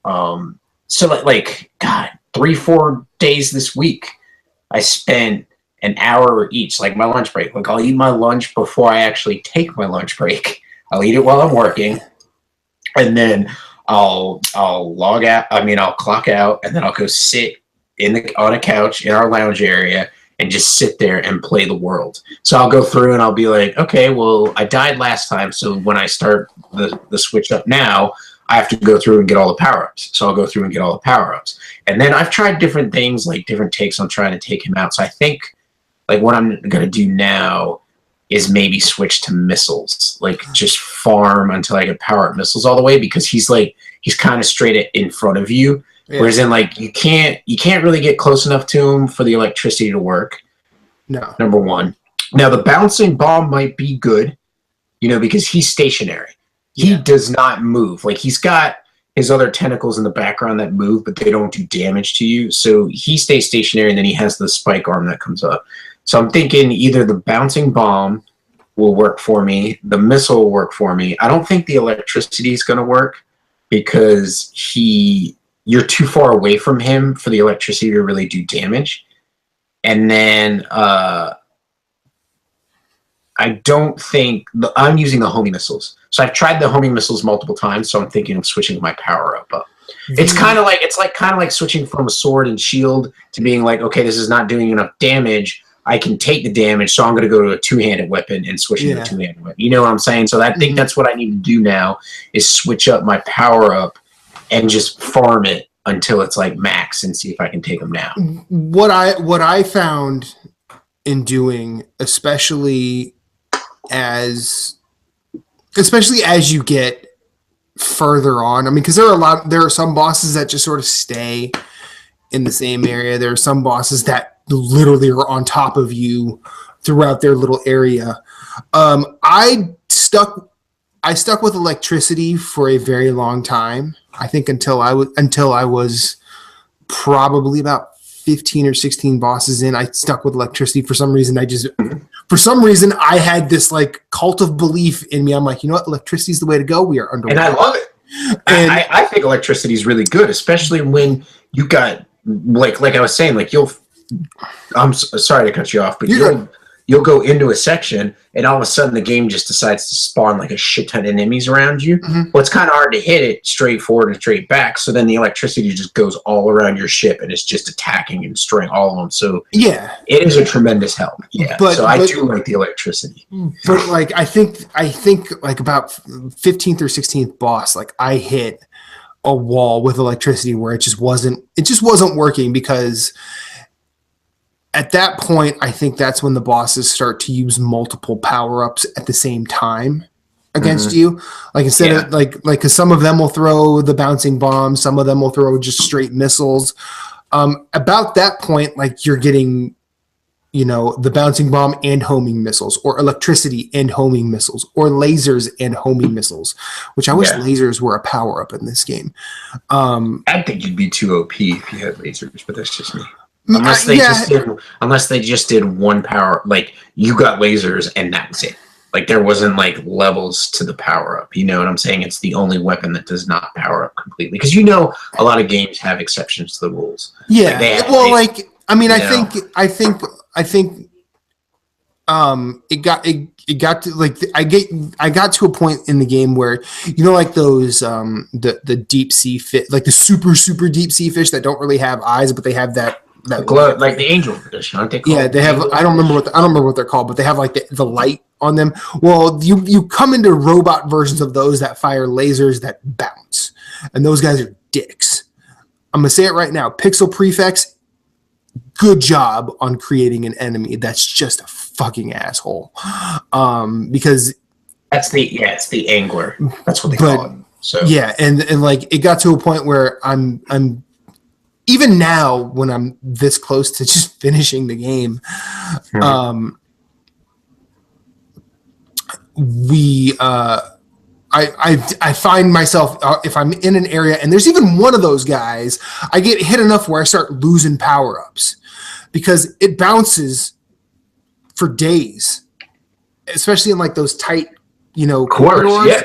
So like God, 3-4 days this week I spent an hour each, like my lunch break. Like, I'll eat my lunch before I actually take my lunch break. I'll eat it while I'm working, and then I'll log out. I'll clock out, and then I'll go sit on a couch in our lounge area and just sit there and play the world. So I'll go through and I'll be like, okay, well, I died last time, so when I start the switch up now, I have to go through and get all the power-ups. So I'll go through and get all the power-ups. And then I've tried different things, like different takes on trying to take him out. So I think, like, what I'm going to do now is maybe switch to missiles, like just farm until I get power-up missiles all the way, because he's kind of straight in front of you. Yeah. Whereas in, like, you can't really get close enough to him for the electricity to work. No. Number one. Now, the bouncing bomb might be good, because he's stationary. He does not move. Like, he's got his other tentacles in the background that move, but they don't do damage to you. So he stays stationary, and then he has the spike arm that comes up. So I'm thinking either the bouncing bomb will work for me, the missile will work for me. I don't think the electricity is going to work, because you're too far away from him for the electricity to really do damage. And then I don't think I'm using the homing missiles. So I've tried the homing missiles multiple times, so I'm thinking of switching my power up. It's kind of like switching from a sword and shield to being like, okay, this is not doing enough damage. I can take the damage, so I'm going to go to a two-handed weapon and switch to a two-handed weapon. You know what I'm saying? So I think that's what I need to do now, is switch up my power up and just farm it until it's like max and see if I can take them down. What I found in doing, especially as you get further on, because there are some bosses that just sort of stay in the same area. There are some bosses that literally are on top of you throughout their little area. I stuck with electricity for a very long time. I think until I was probably about 15 or 16 bosses in, I stuck with electricity. For some reason, I had this like cult of belief in me. I'm like, you know what? Electricity is the way to go. We are underwater. And I love it. And I think electricity is really good, especially when you got, like I was saying, like I'm sorry to cut you off, but you'll go into a section, and all of a sudden the game just decides to spawn like a shit ton of enemies around you. Mhm. Well, it's kind of hard to hit it straight forward and straight back. So then the electricity just goes all around your ship, and it's just attacking and destroying all of them. So Yeah, it is a tremendous help. Yeah, so I do like the electricity. but like I think like about 15th or 16th boss, like I hit a wall with electricity where it just wasn't working, because at that point I think that's when the bosses start to use multiple power-ups at the same time against you. Like instead of like because some of them will throw the bouncing bombs, some of them will throw just straight missiles. About that point, like you're getting, you know, the bouncing bomb and homing missiles, or electricity and homing missiles, or lasers and homing missiles, which I wish lasers were a power up in this game. I think you'd be too OP if you had lasers, but that's just me. Unless they just did one power, like you got lasers and that was it. Like there wasn't like levels to the power up. You know what I'm saying? It's the only weapon that does not power up completely, because you know a lot of games have exceptions to the rules. Yeah. Like, I think it got to like I got to a point in the game where, you know, like those the deep sea fish, like the super deep sea fish that don't really have eyes, but they have that glow, like the angel fish, aren't they called? Yeah, they have. I don't remember what they're called, but they have like the light on them. Well, you come into robot versions of those that fire lasers that bounce, and those guys are dicks. I'm gonna say it right now. Pixel Prefects, good job on creating an enemy that's just a fucking asshole. Because it's the angler. That's what they call it. So yeah, and like it got to a point where I'm even now when I'm this close to just finishing the game, I find myself, if I'm in an area and there's even one of those guys, I get hit enough where I start losing power-ups, because it bounces for days, especially in like those tight, you know, corridors. Yeah.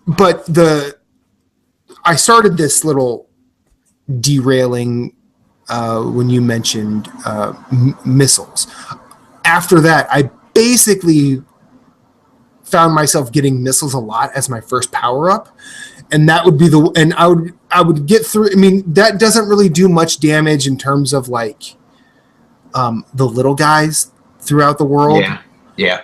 But I started this little derailing when you mentioned missiles. After that, I basically found myself getting missiles a lot as my first power up, and that would be I would get through. I mean, that doesn't really do much damage in terms of like the little guys throughout the world. Yeah.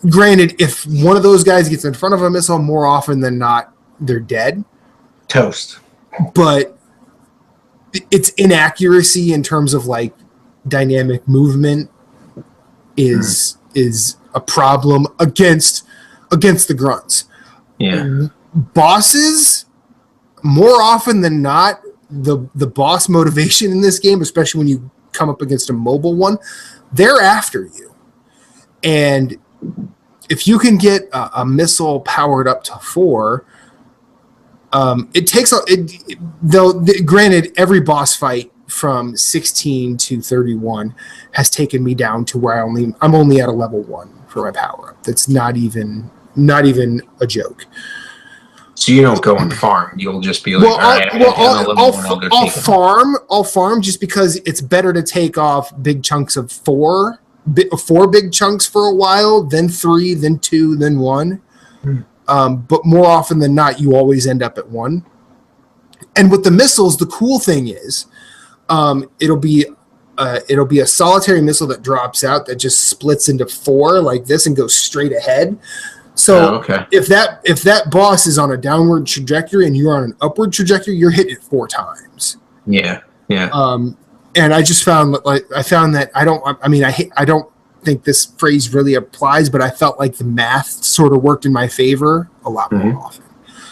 Granted, if one of those guys gets in front of a missile, more often than not, they're dead. Toast. But its inaccuracy in terms of like dynamic movement is a problem against the grunts. Yeah. Bosses, more often than not, the boss motivation in this game, especially when you come up against a mobile one, they're after you. And if you can get a missile powered up to 4, it takes granted, every boss fight from 16 to 31 has taken me down to where I'm only at a level 1 for my power up. That's not even a joke. So you don't go and farm. You'll just be like, I'll farm just because it's better to take off big chunks of 4 big chunks for a while, then 3, then 2, then 1. But more often than not, you always end up at 1. And with the missiles, the cool thing is, it'll be a solitary missile that drops out that just splits into 4 like this and goes straight ahead. So if that boss is on a downward trajectory and you're on an upward trajectory, you're hitting it 4 times. Yeah. And I just found that I don't think this phrase really applies, but I felt like the math sort of worked in my favor a lot more often.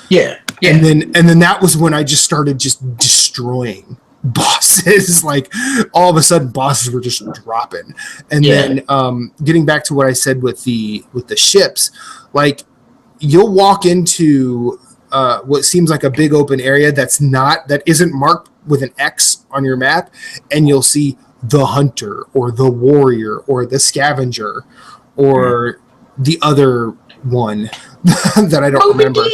Yeah. And then that was when I just started just destroying bosses. Like all of a sudden bosses were just dropping. And then getting back to what I said with the ships, like you'll walk into what seems like a big open area that isn't marked with an X on your map, and you'll see the hunter or the warrior or the scavenger or the other one that I don't remember.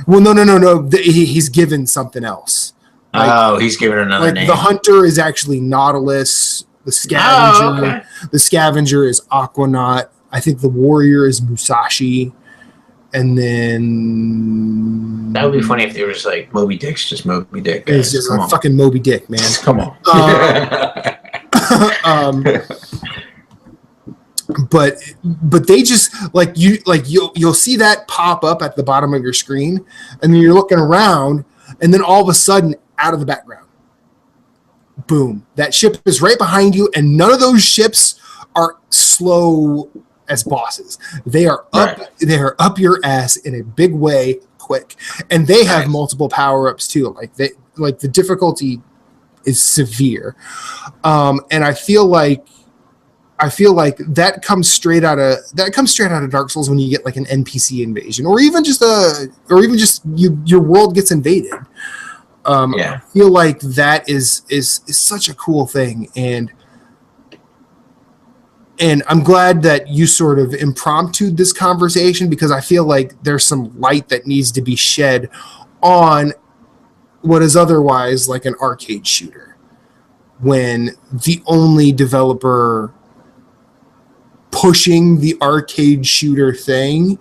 Well, no. He's given something else. Like, he's given another name. The hunter is actually Nautilus. The Scavenger. Oh, okay. The Scavenger is Aquanaut. I think the Warrior is Musashi. And then that would be funny if they were just like Moby Dick's just Moby Dick. It's just a fucking Moby Dick, man. Come on. But they just you'll see that pop up at the bottom of your screen, and then you're looking around, and then all of a sudden, out of the background, boom, that ship is right behind you, and none of those ships are slow as bosses. They are up. Right. They are up your ass in a big way, quick, and they have multiple power ups too. Like the difficulty is severe, and I feel like that comes straight out of Dark Souls when you get like an NPC invasion, or even just your world gets invaded. I feel like that is such a cool thing, and I'm glad that you sort of impromptued this conversation, because I feel like there's some light that needs to be shed on what is otherwise like an arcade shooter, when the only developer pushing the arcade shooter thing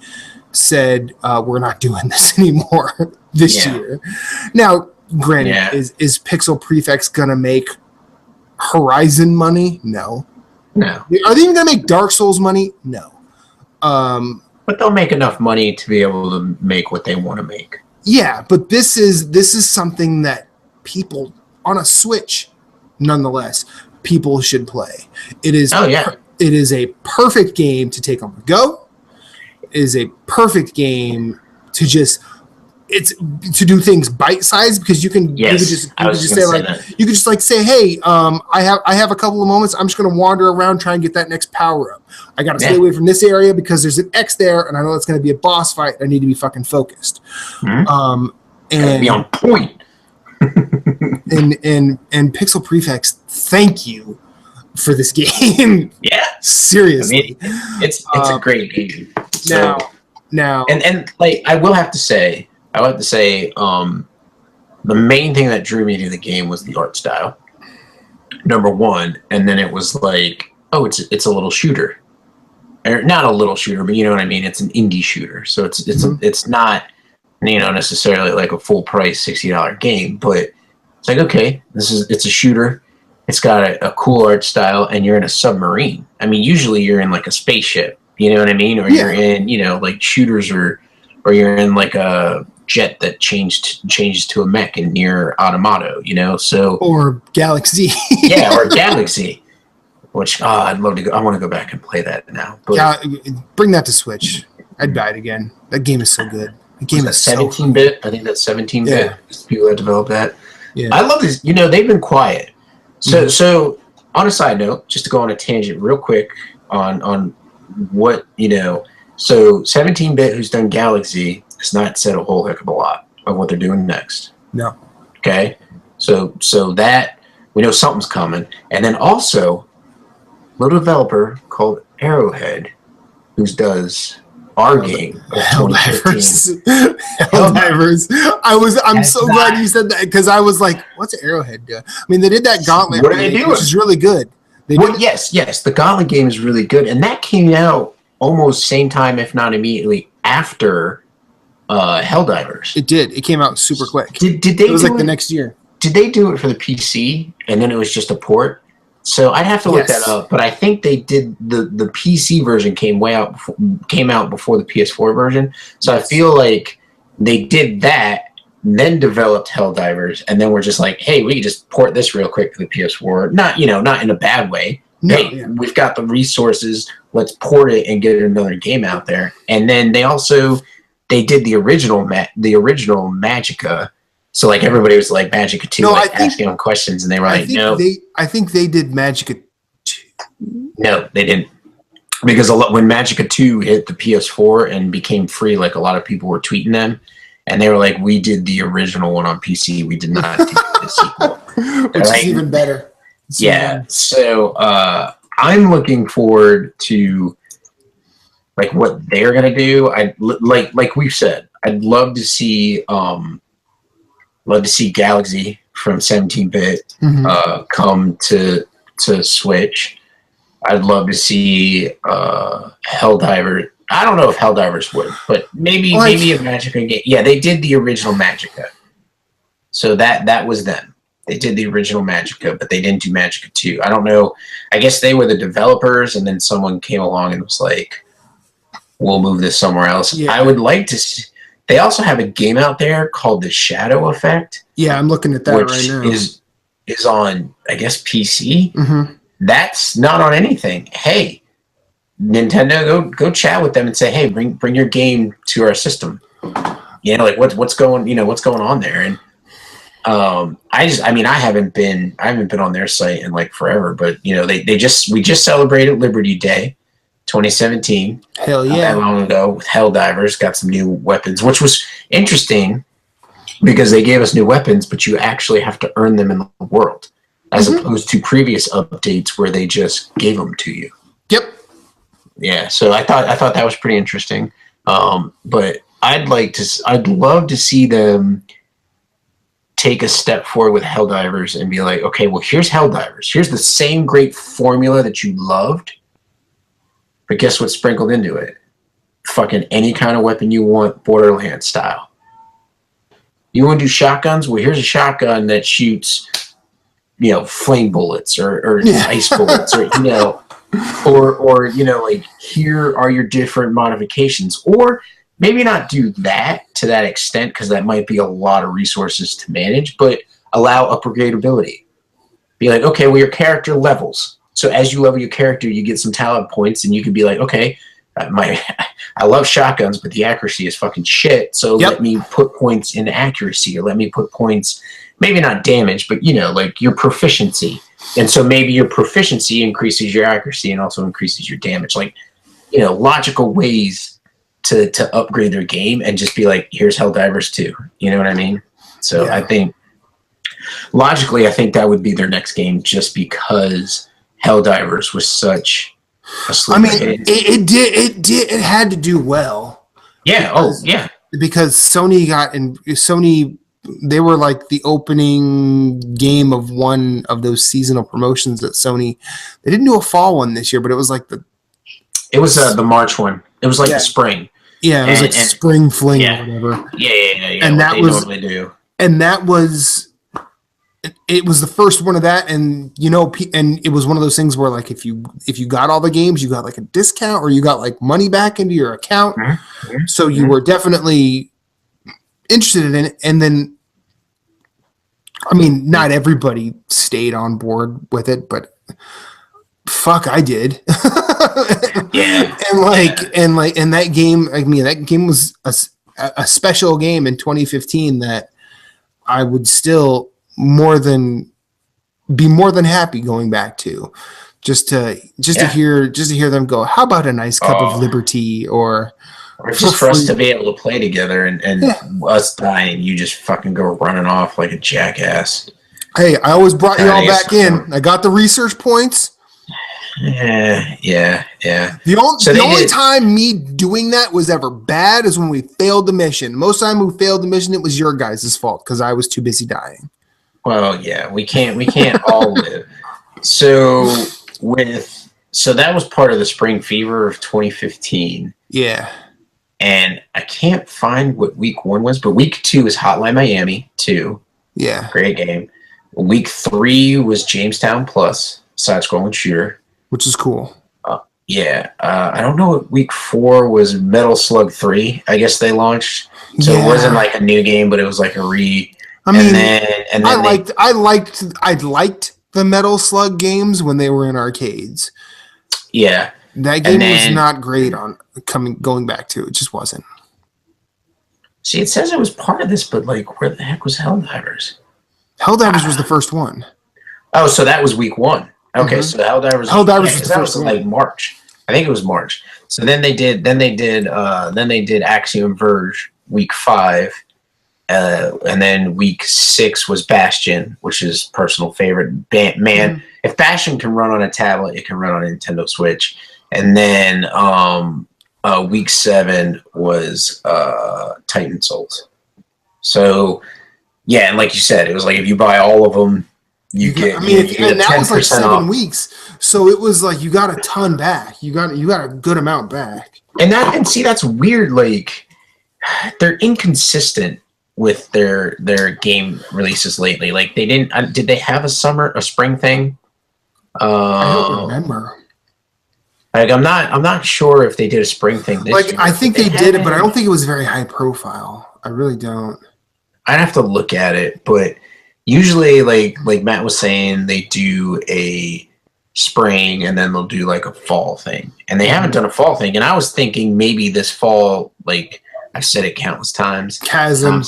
said, we're not doing this anymore this year. Now, granted, is Pixel Prefects going to make Horizon money? No. Are they even going to make Dark Souls money? No. But they'll make enough money to be able to make what they want to make. Yeah, but this is something that people on a Switch, nonetheless, people should play. It is. Oh yeah. It is a perfect game to take on the go. It is a perfect game to just do things bite sized, because you can just say, hey, I have a couple of moments. I'm just going to wander around, try and get that next power up. I got to stay away from this area because there's an X there, and I know it's going to be a boss fight. I need to be fucking focused. And be on point. and Pixel Prefects, thank you for this game. Yeah, seriously, I mean, it's a great game. Now, and like I will have to say, the main thing that drew me to the game was the art style, number one, and then it was like, oh, it's a little shooter, or not a little shooter, but you know what I mean. It's an indie shooter, so it's not necessarily like a full price $60 game, but it's like, okay, it's a shooter. It's got a cool art style, and you're in a submarine. I mean, usually you're in like a spaceship, you know what I mean? Or you're in, like shooters, or you're in like a jet that changes to a mech in Nier Automata, so. Or Galaxy. Or Galaxy. Which, I'd love to go. I want to go back and play that now. But bring that to Switch. I'd buy it again. That game is so good. The game is 17-bit. I think that's 17-bit. Yeah. People that developed that. Yeah. I love this. They've been quiet. So on a side note, just to go on a tangent real quick on what, so 17-bit, who's done Galaxy, has not said a whole heck of a lot of what they're doing next. No. Okay? So that, we know something's coming. And then also, a little developer called Arrowhead, who does our game of 2015. Helldivers. I'm so glad you said that, because I was like, what's Arrowhead doing? I mean, they did that Gauntlet, what are they doing? Which is really good. Yes, the Gauntlet game is really good, and that came out almost same time, if not immediately after Helldivers. It did. It came out super quick. Did they? It was like the next year. Did they do it for the PC, and then it was just a port? So I'd have to look that up, but I think they did. The PC version came out before the PS4 version. So I feel like they did that, then developed Helldivers, and then we're just like, hey, we can just port this real quick to the PS4. Not in a bad way. We've got the resources. Let's port it and get another game out there. And then they did the original Magicka. So like everybody was like Magicka 2, asking them questions, and they were like, no. I think they did Magicka 2. No, they didn't. Because when Magicka 2 hit the PS4 and became free, like a lot of people were tweeting them, and they were like, we did the original one on PC. We did not do the sequel. Which is even better. So I'm looking forward to like what they're going to do. Like we've said, I'd love to see Galaxy from 17-bit come to Switch. I'd love to see Helldivers. I don't know if Helldivers would, but maybe a Magicka game. Yeah, they did the original Magicka. So that was them. They did the original Magicka, but they didn't do Magicka 2. I don't know. I guess they were the developers, and then someone came along and was like, we'll move this somewhere else. Yeah. I would like to see. They also have a game out there called The Shadow Effect. Yeah, I'm looking at that right now. Which is on, I guess, PC. Mm-hmm. That's not on anything. Hey, Nintendo, go chat with them and say, hey, bring your game to our system. You know, like what's going on there. And I haven't been on their site in like forever, but you know, we just celebrated Liberty Day 2017. Hell yeah. Not that long ago with Helldivers, got some new weapons, which was interesting because they gave us new weapons, but you actually have to earn them in the world, as opposed to previous updates where they just gave them to you. Yep. Yeah, so I thought that was pretty interesting. But I'd love to see them take a step forward with Helldivers and be like, okay, well, here's Helldivers. Here's the same great formula that you loved, but guess what's sprinkled into it? Fucking any kind of weapon you want, Borderlands style. You want to do shotguns? Well, here's a shotgun that shoots, you know, flame bullets or ice bullets, or you know, or you know, like here are your different modifications. Or maybe not do that to that extent, because that might be a lot of resources to manage, but allow upgradability. Be like, okay, well, your character levels. So as you level your character, you get some talent points, and you can be like, okay, I love shotguns, but the accuracy is fucking shit. So let me put points in accuracy, or let me put points, maybe not damage, but you know, like your proficiency. And so maybe your proficiency increases your accuracy and also increases your damage. Like, you know, logical ways to upgrade their game, and just be like, here's Helldivers 2. You know what I mean? So I think logically, I think that would be their next game, just because Helldivers was such a sleeper hit. It had to do well. Yeah. Because Sony, they were like the opening game of one of those seasonal promotions that Sony. They didn't do a fall one this year, but it was like the March one. It was like the spring. Yeah, it was like spring fling or whatever. Yeah. And that was normally do. And that was. It was the first one of that, and you know, and it was one of those things where, like, if you got all the games, you got like a discount, or you got like money back into your account. Mm-hmm. So you were definitely interested in it. And then, I mean, not everybody stayed on board with it, but fuck, I did. Yeah. And that game, I mean, that game was a special game in 2015 that I would still be more than happy going back to, just to hear them go, how about a nice cup of Liberty, or just for us to be able to play together, and us dying, you just fucking go running off like a jackass. Hey, I always brought you all back in. I got the research points. Yeah. The only time me doing that was ever bad is when we failed the mission. Most of the time we failed the mission, it was your guys' fault because I was too busy dying. Well, yeah, we can't all live. So that was part of the spring fever of 2015. Yeah. And I can't find what week 1 was, but week 2 is Hotline Miami 2. Yeah. Great game. Week 3 was Jamestown Plus, side-scrolling shooter. Which is cool. I don't know what week 4 was. Metal Slug 3, I guess they launched. So it wasn't like a new game, but it was like a I mean, I liked the Metal Slug games when they were in arcades. Yeah. That game was not great on going back to. It just wasn't. See, it says it was part of this, but like, where the heck was Helldivers? Helldivers was the first one. Oh, so that was week 1. Okay, so Helldivers was the first one. Like March. I think it was March. So then they did Axiom Verge week 5. And then week 6 was Bastion, which is personal favorite. Man, if Bastion can run on a tablet, it can run on a Nintendo Switch. And then week 7 was Titan Souls. So, yeah, and like you said, it was like if you buy all of them, you get. And that was like 7 off. weeks, so it was like you got a ton back. You got a good amount back. And see, that's weird. Like they're inconsistent with their game releases lately. Like they didn't. Did they have a spring thing? I don't remember. Like I'm not sure if they did a spring thing this year. I think they did it, but I don't think it was very high profile. I really don't. I'd have to look at it, but usually, like Matt was saying, they do a spring and then they'll do like a fall thing, and they haven't done a fall thing. And I was thinking maybe this fall, like I've said it countless times, Chasm, I'm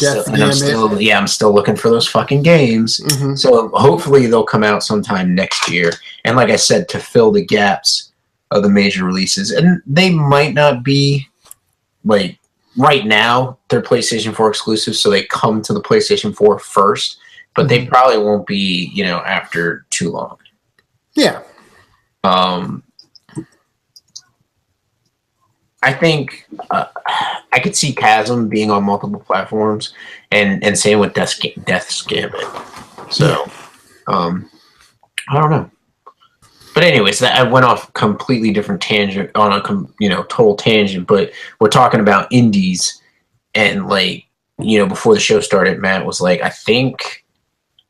still looking for those fucking games. Mm-hmm. So hopefully they'll come out sometime next year. And like I said, to fill the gaps of the major releases, and they might not be like right now they're PlayStation 4 exclusives, so they come to the PlayStation 4 first, but they probably won't be, after too long. Yeah. I think I could see Chasm being on multiple platforms, and same with Death's Gambit. So, I don't know. But anyways, I went off completely different tangent on a total tangent. But we're talking about indies, and before the show started, Matt was like, I think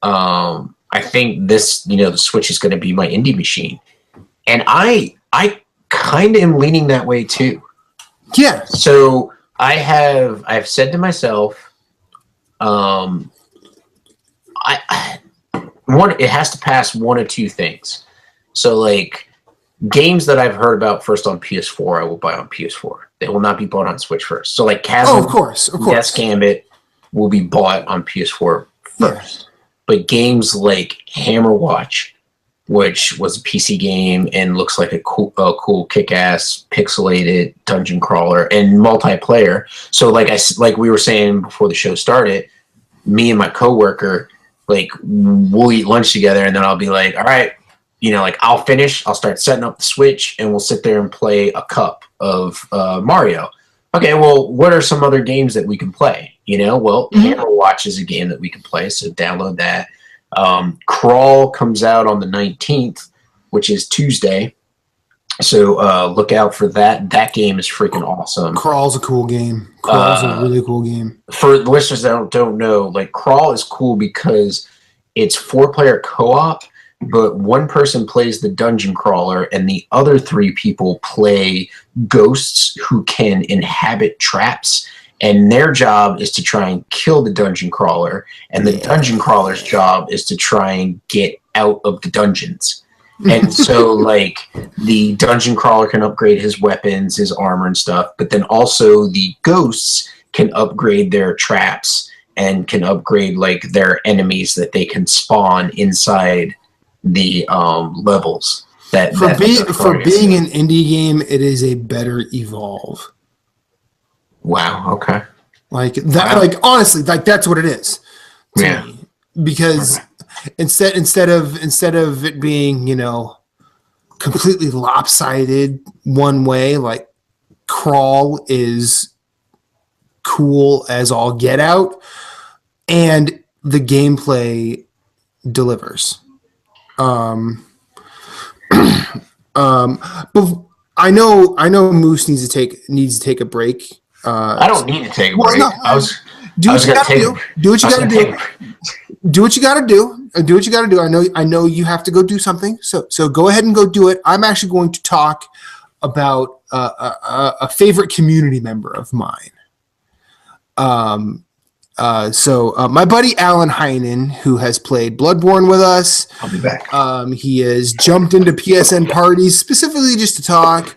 this the Switch is going to be my indie machine, and I kind of am leaning that way too. Yeah. So I've said to myself, it has to pass one of two things. So, like, games that I've heard about first on PS4, I will buy on PS4. They will not be bought on Switch first. So, like, Chasm, of course. Death's Gambit will be bought on PS4 first. Yeah. But games like Hammerwatch, which was a PC game and looks like a cool kick-ass, pixelated dungeon crawler and multiplayer. So, like we were saying before the show started, me and my coworker, like, we'll eat lunch together, and then I'll be like, all right, I'll start setting up the Switch, and we'll sit there and play a cup of Mario. Okay, well, what are some other games that we can play? Hammerwatch is a game that we can play, so download that. Crawl comes out on the 19th, which is Tuesday. So look out for that. That game is freaking awesome. Crawl's a cool game. Crawl's a really cool game. For the listeners that don't know, like, Crawl is cool because it's 4-player co-op, but one person plays the dungeon crawler and the other 3 people play ghosts who can inhabit traps, and their job is to try and kill the dungeon crawler, and the dungeon crawler's job is to try and get out of the dungeons. And so, like, the dungeon crawler can upgrade his weapons, his armor and stuff, but then also the ghosts can upgrade their traps and can upgrade, like, their enemies that they can spawn inside the levels. For being an indie game, it is a better Evolve. Wow. Okay. Like that. Wow. Like, honestly, like, that's what it is to me. Because instead of it being completely lopsided one way, like, Crawl is cool as all get out, and the gameplay delivers. But I know Moose needs to take a break. I don't need to take a break. No, do what you got to do. Do what you got to do. Do what you got to do. Do what you got to do. I know you have to go do something. So go ahead and go do it. I'm actually going to talk about a favorite community member of mine. So my buddy Alan Heinen, who has played Bloodborne with us, I'll be back. He has jumped into PSN parties specifically just to talk.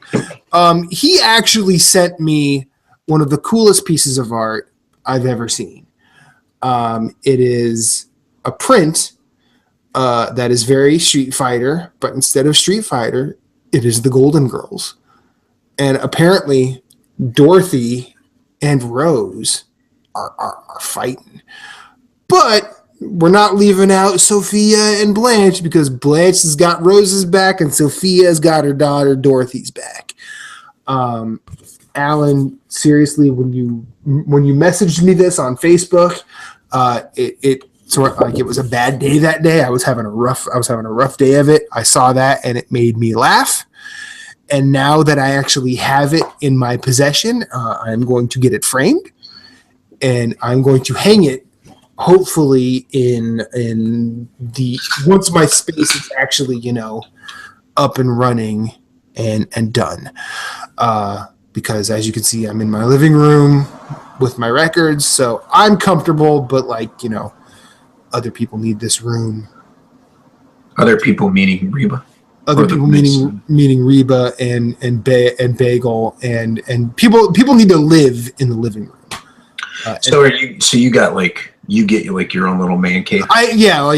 He actually sent me one of the coolest pieces of art I've ever seen. It is a print that is very Street Fighter, but instead of Street Fighter, it is the Golden Girls. And apparently Dorothy and Rose are fighting. But we're not leaving out Sophia and Blanche, because Blanche has got Rose's back and Sophia has got her daughter Dorothy's back. Alan, seriously, when you messaged me this on Facebook, it like it was a bad day that day. I was having a rough day of it. I saw that and it made me laugh. And now that I actually have it in my possession, I'm going to get it framed and I'm going to hang it hopefully in the once my space is actually, you know, up and running and done. Because as you can see, I'm in my living room with my records, so I'm comfortable, but like, you know, other people need this room. Other people meaning Reba. Other people meaning Reba and Bagel and people need to live in the living room. So you got like you get like your own little man cave? There's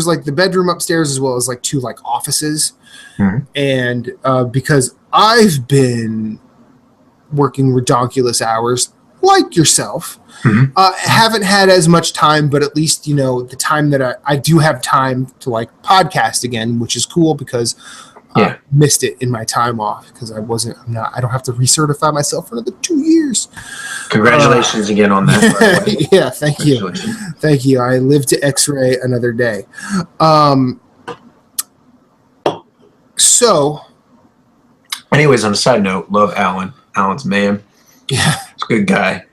like the bedroom upstairs as well as like 2 like offices. Mm-hmm. And because I've been working ridiculous hours like yourself, mm-hmm. Haven't had as much time, but at least, you know, the time that I do have time to like podcast again, which is cool because I missed it in my time off because I don't have to recertify myself for another 2 years. Congratulations again on that. Yeah, thank you. Thank you. I live to X-ray another day. So anyways, on a side note, love Alan. Alan's man. Yeah. He's a good guy.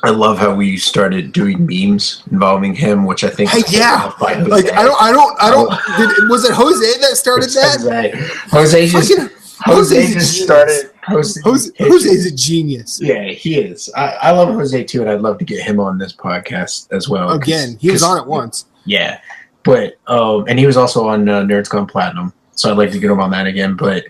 I love how we started doing memes involving him, which I think. Hey, yeah. Like I don't. Was it Jose that started that? Jose just started posting. Jose's a genius. Yeah, he is. I love Jose too, and I'd love to get him on this podcast as well. Again, he was on it once. Yeah, but and he was also on Nerds Gone Platinum, so I'd like to get him on that again. But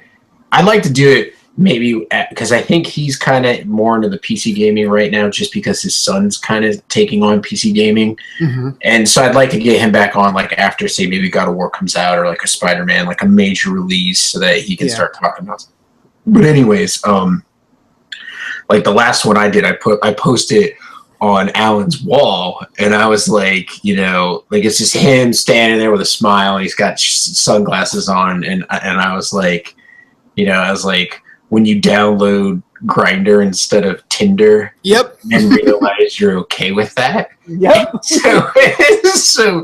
I'd like to do it. Maybe because I think he's kind of more into the PC gaming right now just because his son's kind of taking on PC gaming. Mm-hmm. And so I'd like to get him back on like after, say, maybe God of War comes out or like a Spider-Man, like a major release so that he can start talking about it. But anyways, like the last one I did, I posted on Alan's wall and I was like, you know, like it's just him standing there with a smile. He's got sunglasses on and I was like, you know, I was like, when you download Grindr instead of Tinder, yep, and realize you're okay with that, yep. So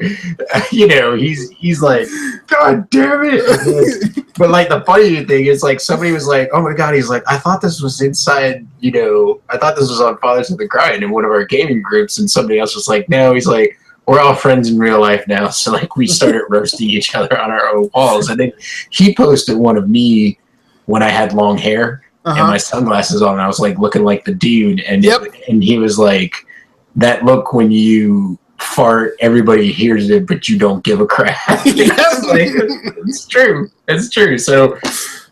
you know, he's like, God damn it! But like the funny thing is, like somebody was like, oh my God, he's like, I thought this was inside, you know, I thought this was on Fathers of the Grind in one of our gaming groups, and somebody else was like, no, he's like, we're all friends in real life now, so like we started roasting each other on our own walls, and then he posted one of me when I had long hair and my sunglasses on, I was like looking like the dude, and and he was like, "That look when you fart, everybody hears it, but you don't give a crap." Like, it's true. It's true. So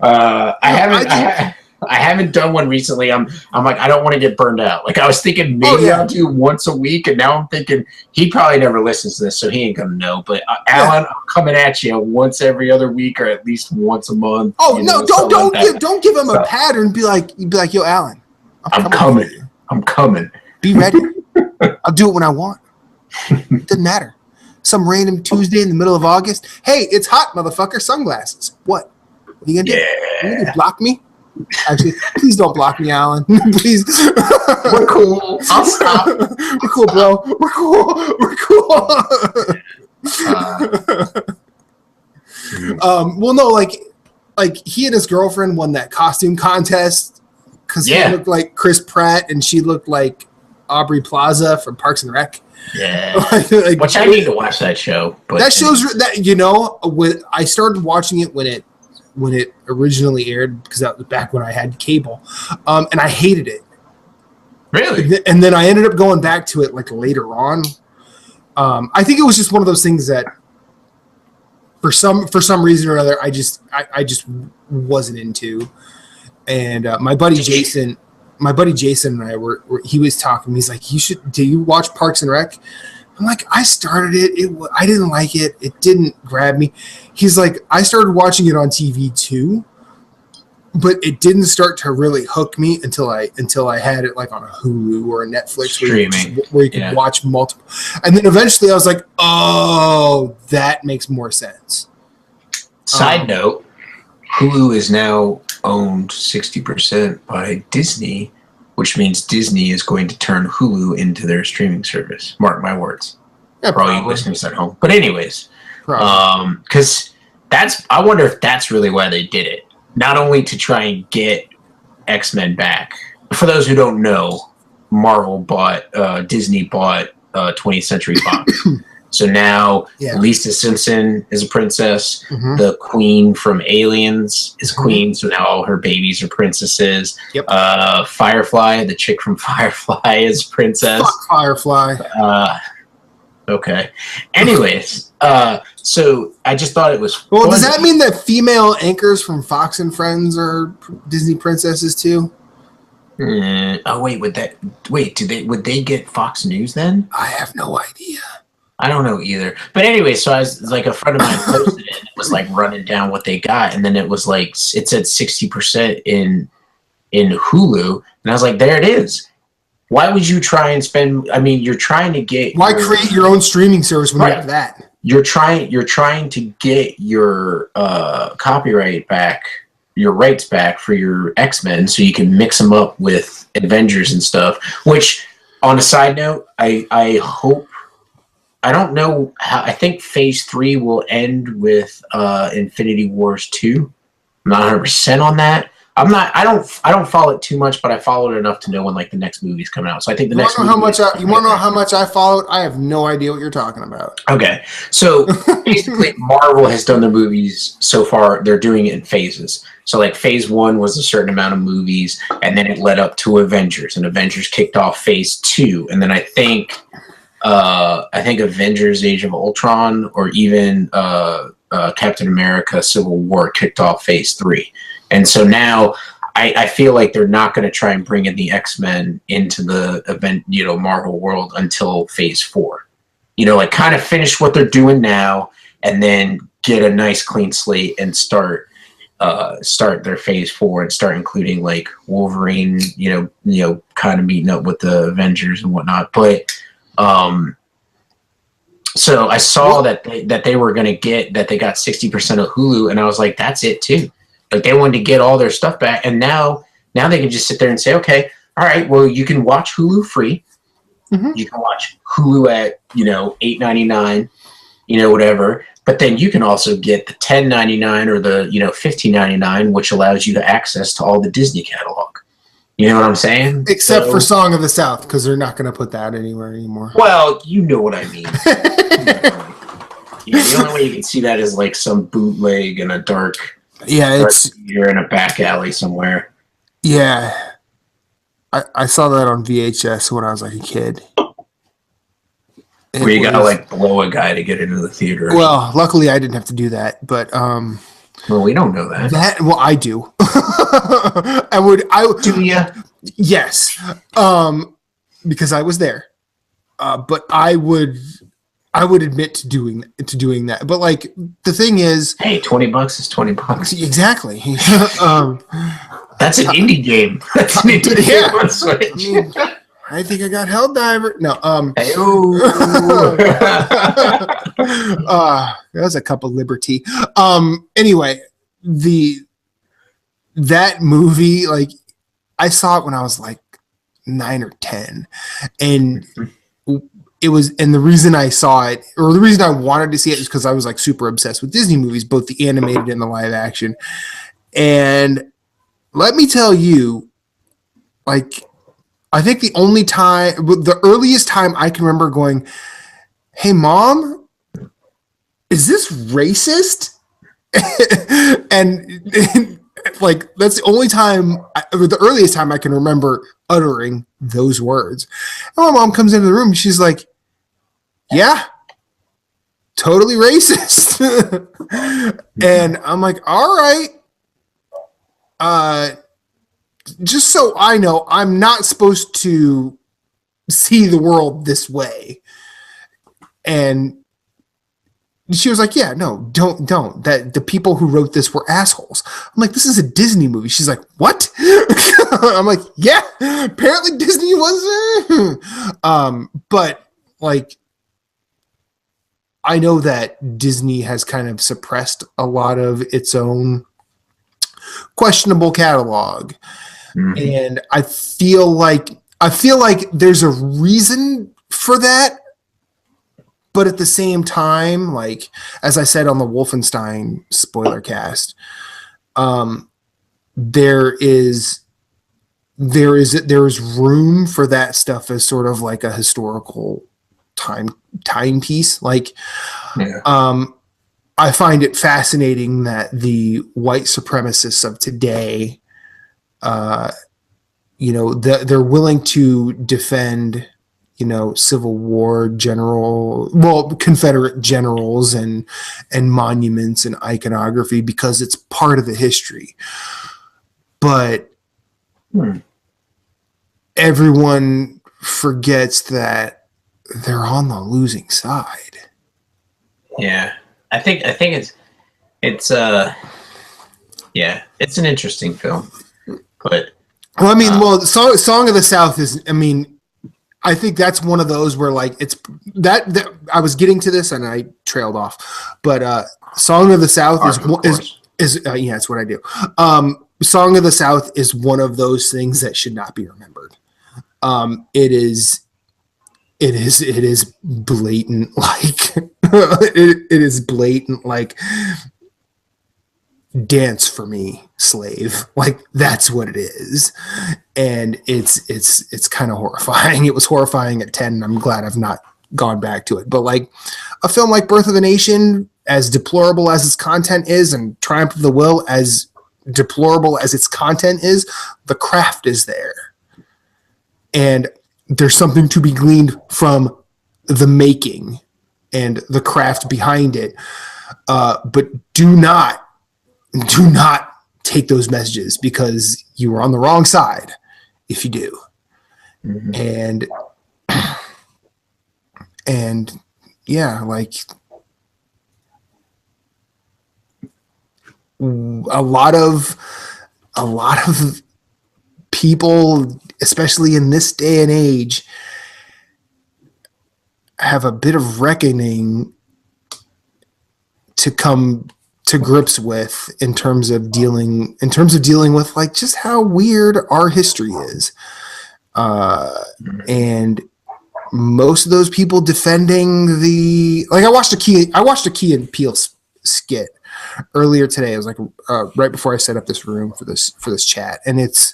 I haven't done one recently. I'm like, I don't want to get burned out. Like I was thinking maybe I'll do once a week, and now I'm thinking he probably never listens to this, so he ain't gonna know. But Alan, I'm coming at you once every other week or at least once a month. Oh no, don't give him a pattern. Be like, yo, Alan, I'm coming. I'm coming. Be ready. I'll do it when I want. It doesn't matter. Some random Tuesday in the middle of August. Hey, it's hot, motherfucker. Sunglasses. What are you gonna do? You gonna block me? Actually, please don't block me, Alan. Please. We're cool. I'll stop. We're cool, bro. We're cool. We're cool. Well, no, like he and his girlfriend won that costume contest because he looked like Chris Pratt and she looked like Aubrey Plaza from Parks and Rec. Yeah. Which I need to watch that show. But that shows that, you know, I started watching it when it originally aired because that was back when I had cable, and I hated it. Really? And then I ended up going back to it like later on. I think it was just one of those things that for some reason or other I just wasn't into. And my buddy Jason and I were he was talking. He's like, do you watch Parks and Rec? I'm like, I started it. I didn't like it. It didn't grab me. He's like, I started watching it on TV too, but it didn't start to really hook me until I had it like on a Hulu or a Netflix streaming where you can watch multiple. And then eventually I was like, oh, that makes more sense. Side note, Hulu is now owned 60% by Disney, which means Disney is going to turn Hulu into their streaming service. Mark my words. Yeah, for all you listeners at home. But anyways, because I wonder if that's really why they did it. Not only to try and get X-Men back. For those who don't know, Disney bought 20th Century Fox. So now Lisa Simpson is a princess. Mm-hmm. The queen from Aliens is queen. So now all her babies are princesses. Yep. Firefly, the chick from Firefly, is princess. Fuck Firefly. Okay. Anyways, so I just thought it was. Well, does that mean that female anchors from Fox and Friends are Disney princesses too? Oh wait, would they get Fox News then? I have no idea. I don't know either. But anyway, so I was like, a friend of mine posted it. It was like running down what they got, and then it was like it said 60% in Hulu, and I was like, there it is. Why would you try and spend? I mean, you're trying to get. Why create your own streaming service when you have that? You're trying to get your copyright back, your rights back for your X-Men, so you can mix them up with Avengers and stuff. Which, on a side note, I hope. I don't know how. I think Phase 3 will end with Infinity Wars 2. I'm not 100% on that. I don't follow it too much, but I followed it enough to know when like the next movie's coming out. So I think the next. You want to know how much I followed? I have no idea what you're talking about. Okay, so basically, Marvel has done their movies so far. They're doing it in phases. So like Phase 1 was a certain amount of movies, and then it led up to Avengers, and Avengers kicked off Phase 2, and then I think Avengers: Age of Ultron or even Captain America: Civil War kicked off Phase 3. And so now I feel like they're not going to try and bring in the X-Men into the event, Marvel world until Phase 4. Like kind of finish what they're doing now and then get a nice clean slate and start their Phase 4 and start including like Wolverine, kind of meeting up with the Avengers and whatnot. But so I saw that they were going to that they got 60% of Hulu, and I was like, that's it too. Like they wanted to get all their stuff back, and now they can just sit there and say, okay, all right, well, you can watch Hulu free. Mm-hmm. You can watch Hulu at $8.99, whatever. But then you can also get the $10.99 or the $15.99, which allows you to access to all the Disney catalog. You know what I'm saying? Except for Song of the South, because they're not going to put that anywhere anymore. Well, you know what I mean. The only way you can see that is like some bootleg in a dark. Yeah, you're in a back alley somewhere. Yeah, I saw that on VHS when I was like a kid. Where you gotta like blow a guy to get into the theater. Well, luckily I didn't have to do that, but well, we don't know that. Well, I do. Do you? Yes, because I was there. But I would admit to doing that. But like the thing is, hey, $20 is $20. Exactly. That's an indie game. That's an indie game on Switch. I think I got Helldiver. No. That was a cup of liberty. Anyway, that movie, like, I saw it when I was like 9 or 10, and it was, and the reason I saw it, or the reason I wanted to see it, is because I was like super obsessed with Disney movies, both the animated and the live action. And let me tell you, like, I think the earliest time I can remember going, "Hey, Mom, is this racist?" and like, that's the only time, the earliest time I can remember uttering those words. And my mom comes into the room, she's like, "Yeah, totally racist." And I'm like, "All right. Just so I know, I'm not supposed to see the world this way." And she was like, "Yeah, no, don't. That the people who wrote this were assholes." I'm like, "This is a Disney movie." She's like, "What?" I'm like, "Yeah, apparently Disney was." But like, I know that Disney has kind of suppressed a lot of its own questionable catalog. And I feel like there's a reason for that, but at the same time, like as I said on the Wolfenstein spoiler cast, there is room for that stuff as sort of like a historical timepiece. Like, I find it fascinating that the white supremacists of today, they're willing to defend, Civil War Confederate generals and monuments and iconography because it's part of the history. But everyone forgets that they're on the losing side. Yeah. I think it's it's an interesting film. But Song of the South is, I think that's one of those where like it's that I was getting to this and I trailed off, but Song of the South is it's what I do. Song of the South is one of those things that should not be remembered. It is blatant, like it is blatant, like dance for me, slave. Like that's what it is, and it's kind of horrifying. It was horrifying at 10, and I'm glad I've not gone back to it. But like a film like Birth of a Nation, as deplorable as its content is, and Triumph of the Will, as deplorable as its content is, the craft is there, and there's something to be gleaned from the making and the craft behind it. But do not take those messages, because you are on the wrong side if you do. And yeah, like a lot of people, especially in this day and age, have a bit of reckoning to come to grips with in terms of dealing with like just how weird our history is. And most of those people defending I watched a Key and Peele skit earlier today. It was like right before I set up this room for this chat, and it's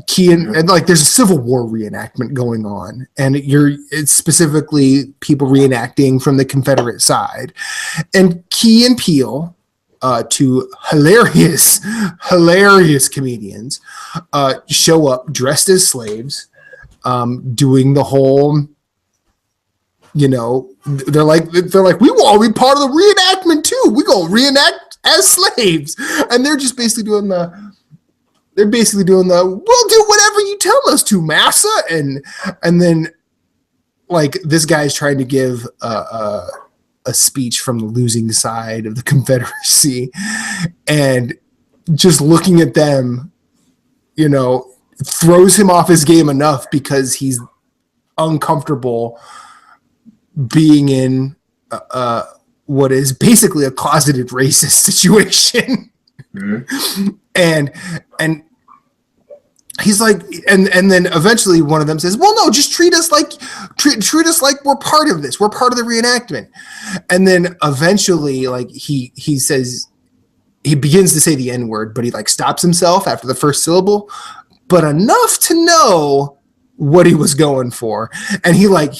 Key and like there's a Civil War reenactment going on, and it's specifically people reenacting from the Confederate side, and Key and Peele, two hilarious comedians, show up dressed as slaves, doing the whole, they're like, we want to be part of the reenactment too. We gonna reenact as slaves, and they're just basically doing the we'll do whatever you tell us to, massa, and then like this guy's trying to give a speech from the losing side of the Confederacy, and just looking at them, throws him off his game enough because he's uncomfortable being in what is basically a closeted racist situation. And he's like, and then eventually one of them says, well, no, just treat us like we're part of this. We're part of the reenactment. And then eventually, like he says, he begins to say the N-word, but he like stops himself after the first syllable, but enough to know what he was going for. And he's like,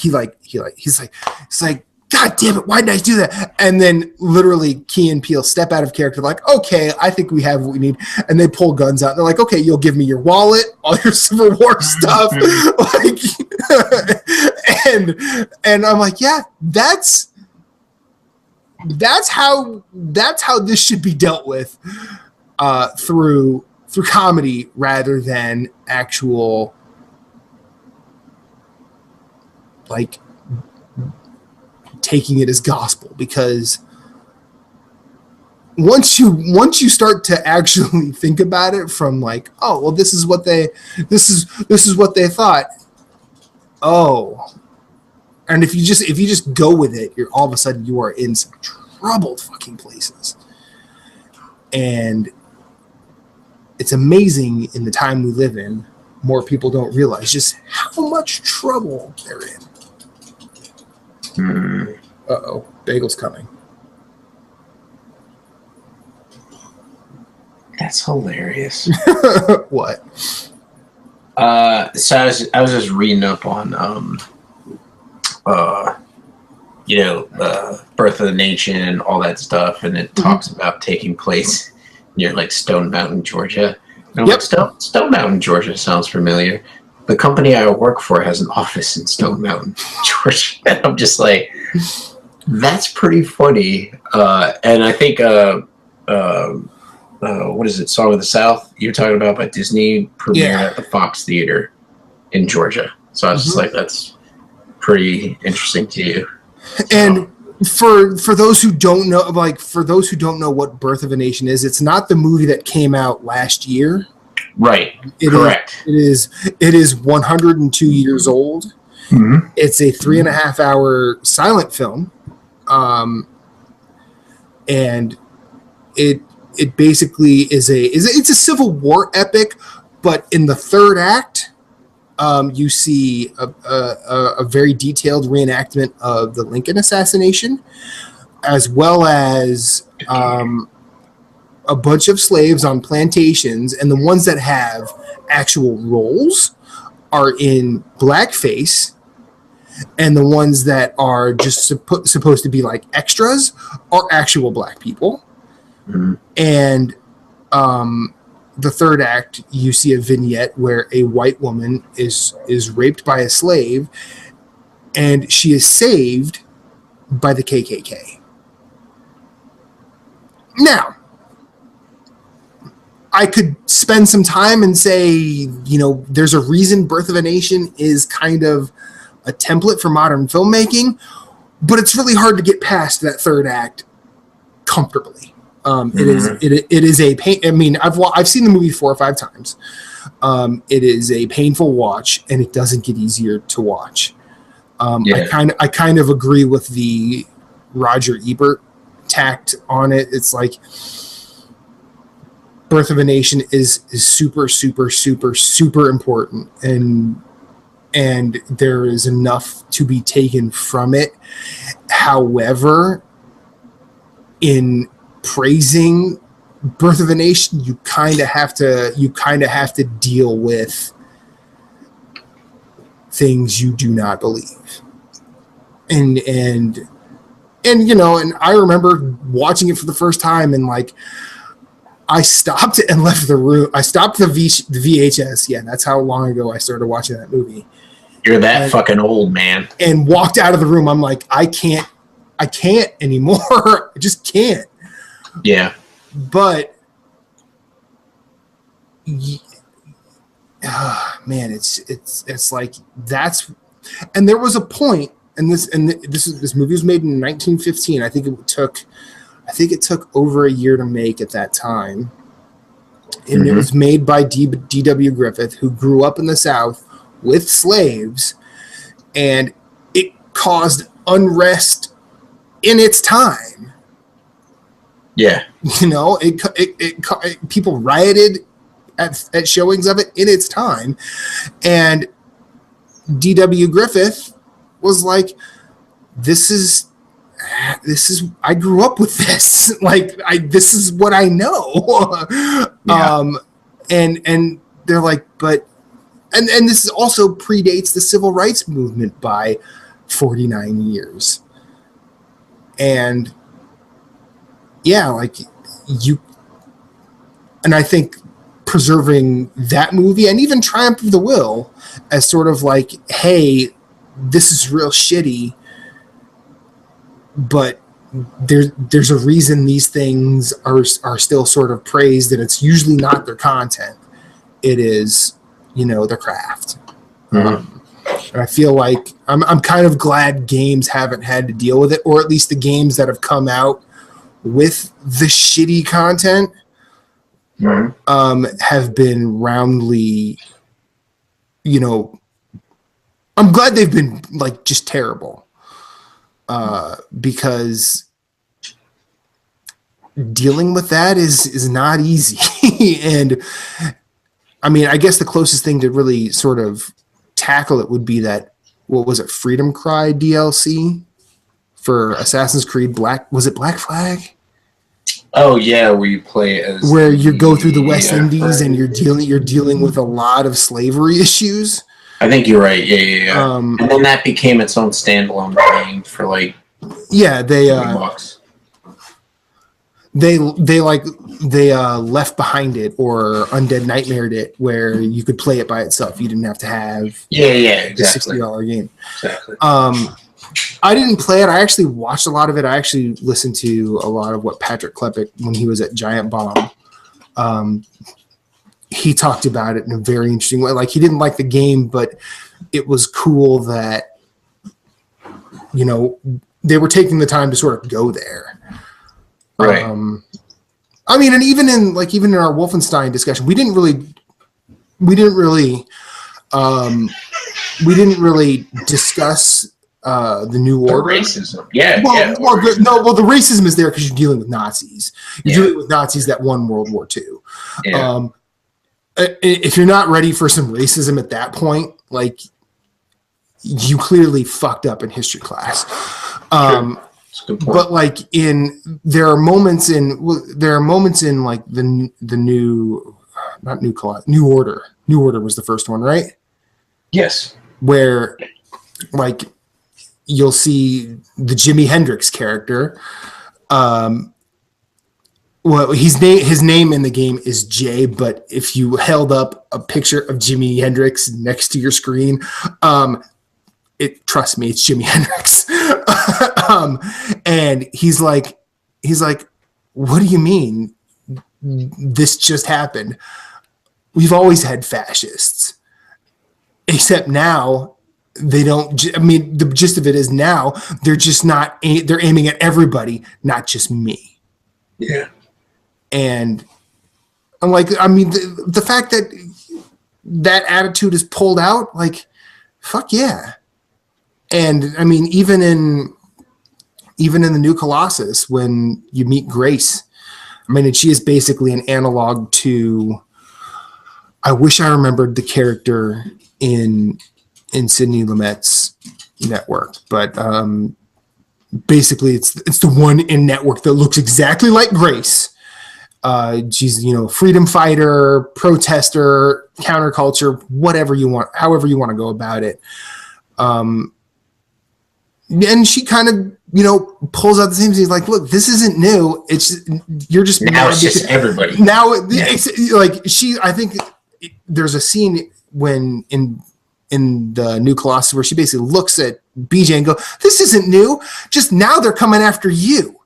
God damn it, why did I do that? And then literally Key and Peele step out of character, like, okay, I think we have what we need. And they pull guns out. They're like, okay, you'll give me your wallet, all your Civil War stuff. Like, and I'm like, yeah, that's how this should be dealt with, through comedy rather than actual, like, taking it as gospel. Because once you start to actually think about it from like, oh well, this is what they thought. Oh, and if you just go with it, you're all of a sudden you are in some troubled fucking places. And it's amazing in the time we live in. More people don't realize just how much trouble they're in. Uh-oh, Bagel's coming. That's hilarious. What? So I was just reading up on Birth of the Nation and all that stuff, and it talks about taking place near like Stone Mountain, Georgia. And I'm like, Stone Mountain, Georgia sounds familiar. The company I work for has an office in Stone Mountain, Georgia. And I'm just like, that's pretty funny. And I think what is it? Song of the South you're talking about by Disney premiered at the Fox Theater in Georgia. So I was just like, that's pretty interesting to you. And for those who don't know, what Birth of a Nation is, it's not the movie that came out last year. Right. Correct. It is 102 years old. Mm-hmm. It's a 3.5 hour silent film. And it basically is it's a Civil War epic, but in the third act, you see a very detailed reenactment of the Lincoln assassination, as well as a bunch of slaves on plantations, and the ones that have actual roles are in blackface, and the ones that are just supposed to be like extras are actual black people. Mm-hmm. And the third act, you see a vignette where a white woman is raped by a slave, and she is saved by the KKK. Now, I could spend some time and say, there's a reason Birth of a Nation is kind of a template for modern filmmaking, but it's really hard to get past that third act comfortably. It is a pain. I mean, I've seen the movie 4 or 5 times. It is a painful watch, and it doesn't get easier to watch. I kind of agree with the Roger Ebert tact on it. It's like Birth of a Nation is super, super, super, super important, and there is enough to be taken from it. However, in praising Birth of a Nation, you kind of have to deal with things you do not believe, and I remember watching it for the first time, and like I stopped and left the room. I stopped the VHS. Yeah, that's how long ago I started watching that movie. You're that fucking old, man. And walked out of the room. I'm like, I can't anymore. I just can't. Yeah. But man, it's like that's, and there was a point, and this movie was made in 1915. I think it took over a year to make at that time. And It was made by D.W. Griffith, who grew up in the South with slaves, and it caused unrest in its time. Yeah. People rioted at showings of it in its time. And D.W. Griffith was like, this is I grew up with this. This is what I know. Yeah. And they're like, but and this is also predates the civil rights movement by 49 years. And yeah, and I think preserving that movie, and even Triumph of the Will, as sort of like, hey, this is real shitty, but there's a reason these things are still sort of praised, and it's usually not their content. It is, their craft. Mm-hmm. And I feel like I'm kind of glad games haven't had to deal with it, or at least the games that have come out with the shitty content have been roundly, I'm glad they've been just terrible, because dealing with that is not easy. And I mean, I guess the closest thing to really sort of tackle it would be that, what was it, Freedom Cry DLC for Assassin's Creed Black, was it Black Flag? Oh yeah, where you play as where you go through the West Indies and you're dealing with a lot of slavery issues. I think you're right. Yeah. And then that became its own standalone game for like they left behind it, or Undead Nightmared it, where you could play it by itself. You didn't have to have exactly. the $60 game. Exactly. I didn't play it. I actually watched a lot of it. I actually listened to a lot of what Patrick Klepek, when he was at Giant Bomb, he talked about it in a very interesting way. Like, he didn't like the game, but it was cool that, you know, they were taking the time to sort of go there. Right. I mean, and even in our Wolfenstein discussion, we didn't really discuss the New Order. Racism. The racism is there because you're dealing with Nazis. You're dealing with Nazis that won World War II. Yeah. If you're not ready for some racism at that point, like, you clearly fucked up in history class. But like, there are moments in like the New Order. New Order was the first one, right? Yes. Where, like, you'll see the Jimi Hendrix character. Well, his name in the game is Jay, but if you held up a picture of Jimi Hendrix next to your screen, trust me, it's Jimi Hendrix. And he's like, what do you mean this just happened? We've always had fascists, except now they don't. I mean, the gist of it is now they're just not. They're aiming at everybody, not just me. Yeah. And I'm like, I mean, the fact that attitude is pulled out, like, fuck yeah. And I mean, even in the new Colossus, when you meet Grace, I mean, and she is basically an analog to, I wish I remembered the character in Sidney Lumet's Network, but basically it's the one in Network that looks exactly like Grace. She's, you know, freedom fighter, protester, counterculture, whatever you want, however you want to go about it. And she kind of, you know, pulls out the same thing. He's like, look, this isn't new. You're just now it's just everybody. Now, it's like I think there's a scene when in the new Colossus where she basically looks at BJ and go, this isn't new. Just now they're coming after you.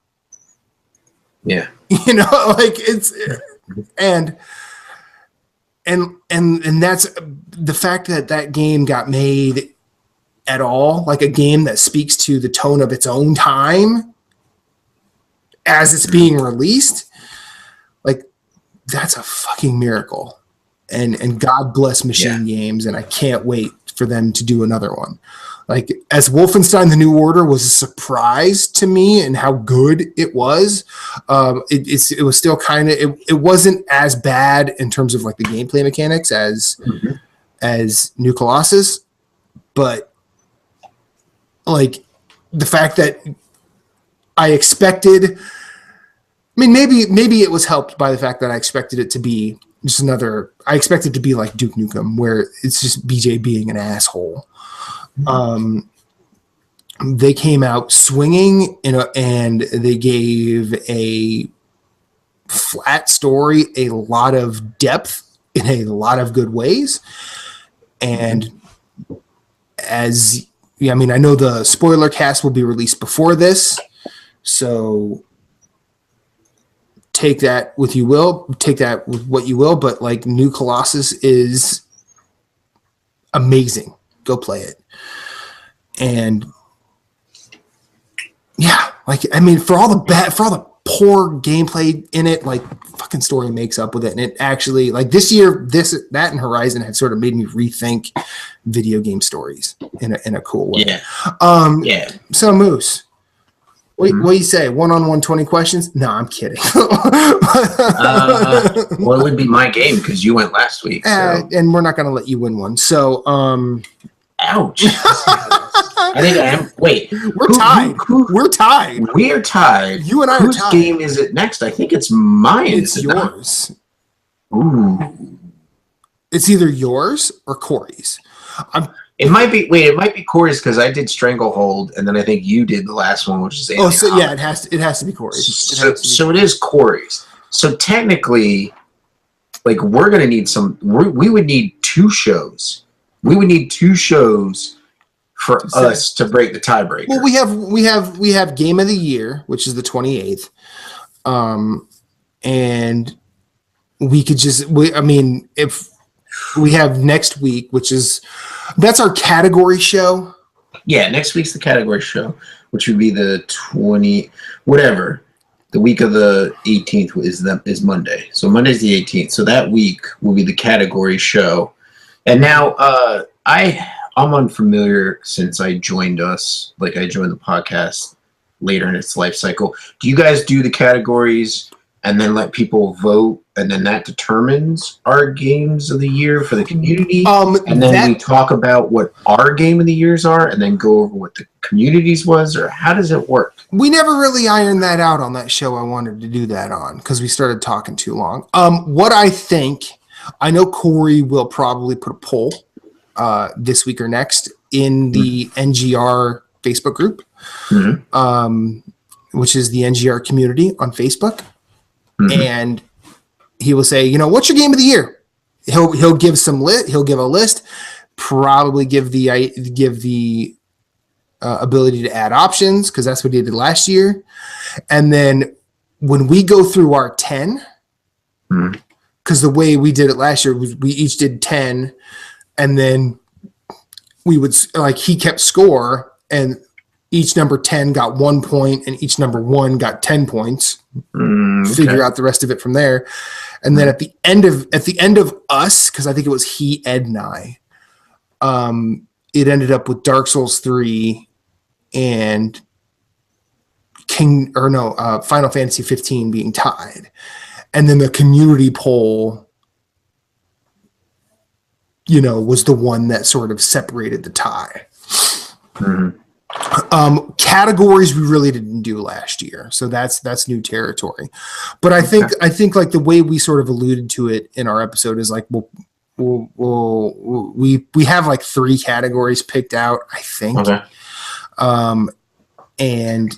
Yeah. You know, like, it's, and that's the fact that game got made at all, like a game that speaks to the tone of its own time as it's being released. Like, that's a fucking miracle. And God bless Machine Games, and I can't wait for them to do another one. Like, as Wolfenstein: The New Order was a surprise to me and how good it was, it was still kind of, it wasn't as bad in terms of like the gameplay mechanics as New Colossus, but like the fact that I expected, I mean, maybe it was helped by the fact that I expected it to be just I expected it to be like Duke Nukem, where it's just BJ being an asshole. They came out swinging and they gave a flat story a lot of depth in a lot of good ways. And I mean, I know the spoiler cast will be released before this, so take that with what you will, but like, New Colossus is amazing. Go play it. And yeah, like, I mean, for all the poor gameplay in it, like, fucking story makes up with it. And it actually, like, this year, that and Horizon had sort of made me rethink video game stories in a cool way. Yeah. So Moose, Wait, what do you say? 1-on-1 20 questions? No, I'm kidding. Well, it would be my game because you went last week. So. And we're not going to let you win one. So, ouch. I think I am. Wait, we're tied. We're tied. We're tied. You and I Whose are tied. game is it next? I think it's mine. It's yours. Ooh. It's either yours or Corey's. It might be Corey's because I did Stranglehold, and then I think you did the last one, which is Anthony yeah, it has to be Corey's. So it is Corey's. So technically, like we're gonna need we would need 2 shows. We would need 2 shows for us to break the tiebreaker. Well, we have Game of the Year, which is the 28th, and we could if we have next week, that's our category show. Yeah, next week's the category show, which would be the 20 whatever. The week of the 18th is Monday. So Monday's the 18th. So that week will be the category show. And now I'm unfamiliar since I joined us. Like I joined the podcast later in its life cycle. Do you guys do the categories and then let people vote, and then that determines our games of the year for the community? And then we talk about what our game of the years are, and then go over what the community's was, or how does it work? We never really ironed that out on that show I wanted to do that on because we started talking too long. What I know Corey will probably put a poll this week or next in the NGR Facebook group, which is the NGR community on Facebook. And he will say, what's your game of the year? He'll give he'll give a list, probably give the ability to add options because that's what he did last year. And then when we go through our 10, because the way we did it last year was we each did 10, and then we would he kept score, and each number 10 got 1 point, and each number 1 got 10 points. Figure out the rest of it from there, and then at the end of us, because I think it was he, Ed, and I, it ended up with Dark Souls 3 and Final Fantasy 15 being tied, and then the community poll, was the one that sort of separated the tie. Categories we really didn't do last year, so that's new territory. But I think like the way we sort of alluded to it in our episode is like we have like 3 categories picked out, I think. Okay. And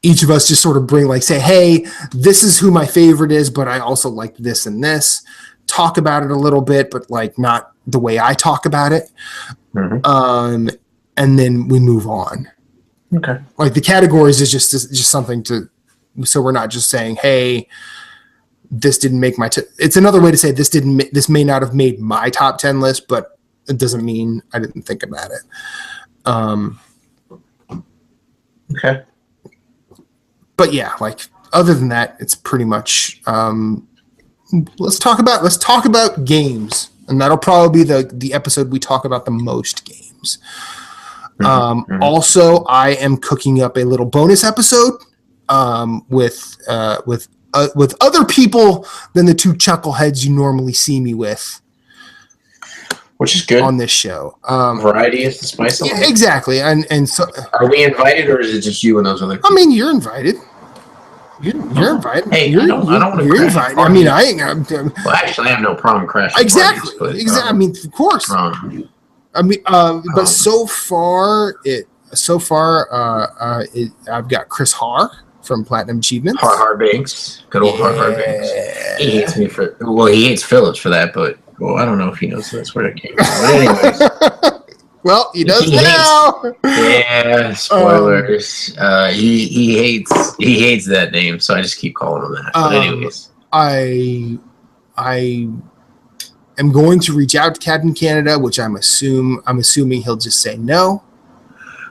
each of us just sort of say, hey, this is who my favorite is, but I also like this and this. Talk about it a little bit, but like not the way I talk about it. And then we move on. Okay. Like the categories is just something so we're not just saying, hey, this didn't make my it's another way to say this may not have made my top 10 list, but it doesn't mean I didn't think about it. Okay. But yeah, like other than that, it's pretty much let's talk about games, and that'll probably be the episode we talk about the most games. Also, I am cooking up a little bonus episode with other people than the 2 chuckleheads you normally see me with, which is good on this show. Variety is the spice of life. Yeah, exactly. And so, are we invited, or is it just you and those other people? I mean, you're invited. You're invited. Hey, I don't want to. You're invited. I mean, well, actually, I have no problem crashing. Exactly. Parties, but, exactly. I mean, of course. I mean, but so far, I've got Chris Har from Platinum Achievements. Har Banks, good old Har Banks. He hates me he hates Phillips for that, but I don't know if he knows that's where it came from. But anyways, well, he does now. Yeah, spoilers. He hates that name, so I just keep calling him that. But anyways, I am going to reach out to Captain Canada, which I'm assuming he'll just say no.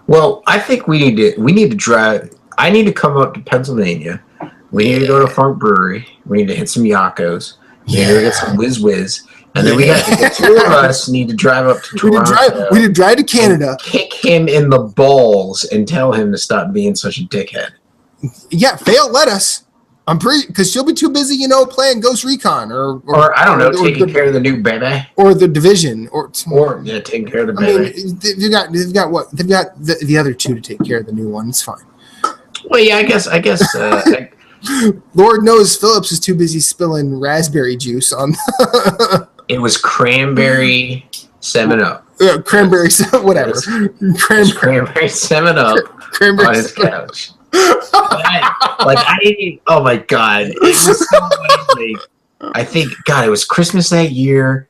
Well, I think we need to drive. I need to come up to Pennsylvania. We need to go to Funk Brewery. We need to hit some Yakos. We need to get some Whiz. And then the 2 of us need to drive up to Toronto. We need to drive to Canada. Kick him in the balls and tell him to stop being such a dickhead. Yeah, Faye'll let us. I'm pretty because she'll be too busy, playing Ghost Recon or I don't know, taking care of the new baby or the Division or taking care of the baby. I mean, they've got what? They've got the other two to take care of the new one. It's fine. Well, yeah, I guess. Lord knows Phillips is too busy spilling raspberry juice on. It was cranberry 7-Up. Cranberry, whatever. Cranberry 7-Up Cranberry on his couch. I didn't. Oh my god! It was so funny. I think it was Christmas that year.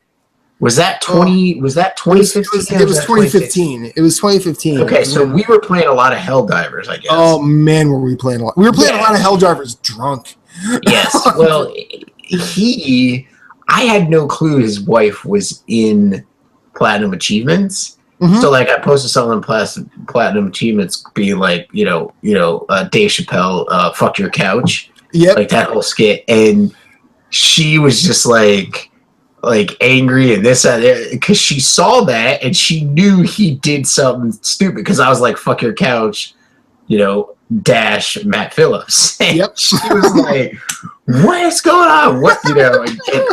Was that 20? Was that 2015? It was 2015. It was 2015. Okay, so we were playing a lot of Helldivers, I guess. Oh man, were we playing a lot? We were playing a lot of Helldivers drunk. Yes. Well, I had no clue his wife was in Platinum Achievements. Mm-hmm. So I posted something in Platinum Achievements, being like, Dave Chappelle, fuck your couch. Yep. Like that whole skit, and she was just like angry and this because she saw that and she knew he did something stupid because I was like, fuck your couch, dash Matt Phillips. And yep. She was like, what is going on? What, and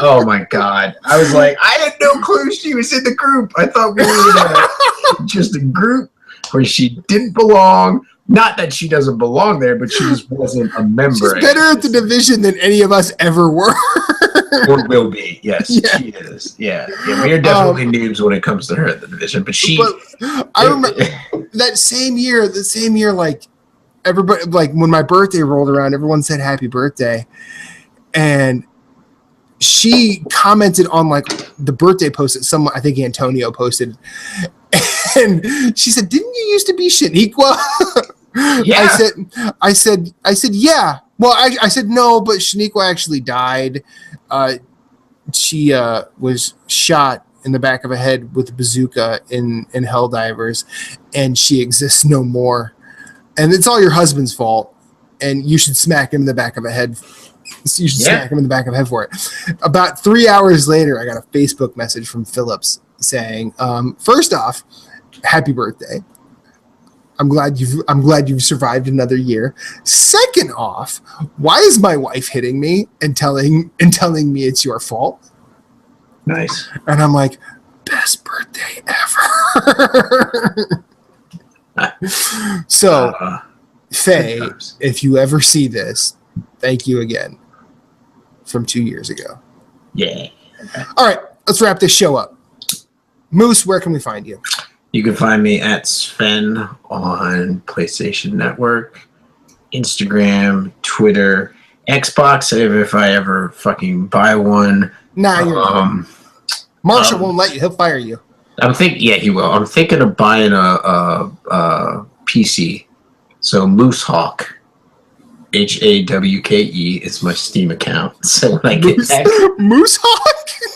oh my God. I was like, I had no clue she was in the group. I thought we were in just a group where she didn't belong. Not that she doesn't belong there, but she just wasn't a member. She's better at the Division than any of us ever were. Or will be. Yes, yeah. She is. Yeah. We are definitely noobs when it comes to her at the Division. But I remember that same year, like everybody, like when my birthday rolled around, everyone said happy birthday. And she commented on like the birthday post that I think Antonio posted. And she said, didn't you used to be Shaniqua? Yeah. I said, yeah. Well, I said no, but Shaniqua actually died. She was shot in the back of a head with a bazooka in Helldivers, and she exists no more. And it's all your husband's fault, and you should smack him in the back of a head. You should smack him in the back of the head for it. About 3 hours later, I got a Facebook message from Phillips saying, first off, happy birthday. I'm glad you've survived another year. Second off, why is my wife hitting me and telling me it's your fault? Nice. And I'm like, best birthday ever. So, Faye, if you ever see this, thank you again from 2 years ago. Yeah. All right, let's wrap this show up. Moose, where can we find you? You can find me at Sven on PlayStation Network, Instagram, Twitter, Xbox, if I ever fucking buy one. Nah, you're Marshall won't let you. He'll fire you. He will. I'm thinking of buying a PC. So Moosehawk, HAWKE is my Steam account. So when I get that, Moosehawk?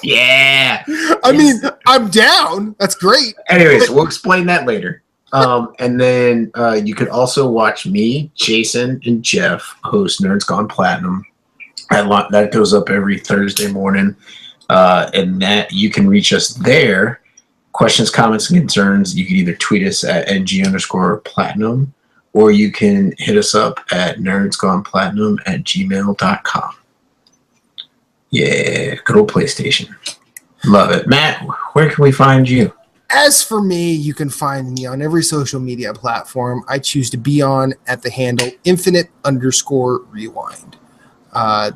Yeah. I mean, I'm down. That's great. Anyways, we'll explain that later. And then you could also watch me, Jason, and Jeff host Nerds Gone Platinum. That goes up every Thursday morning. And that you can reach us there. Questions, comments, and concerns, you can either tweet us at NG_platinum, or you can hit us up at nerdsgoneplatinum@gmail.com. Yeah, good old PlayStation. Love it. Matt, where can we find you? As for me, you can find me on every social media platform I choose to be on at the handle infinite_rewind.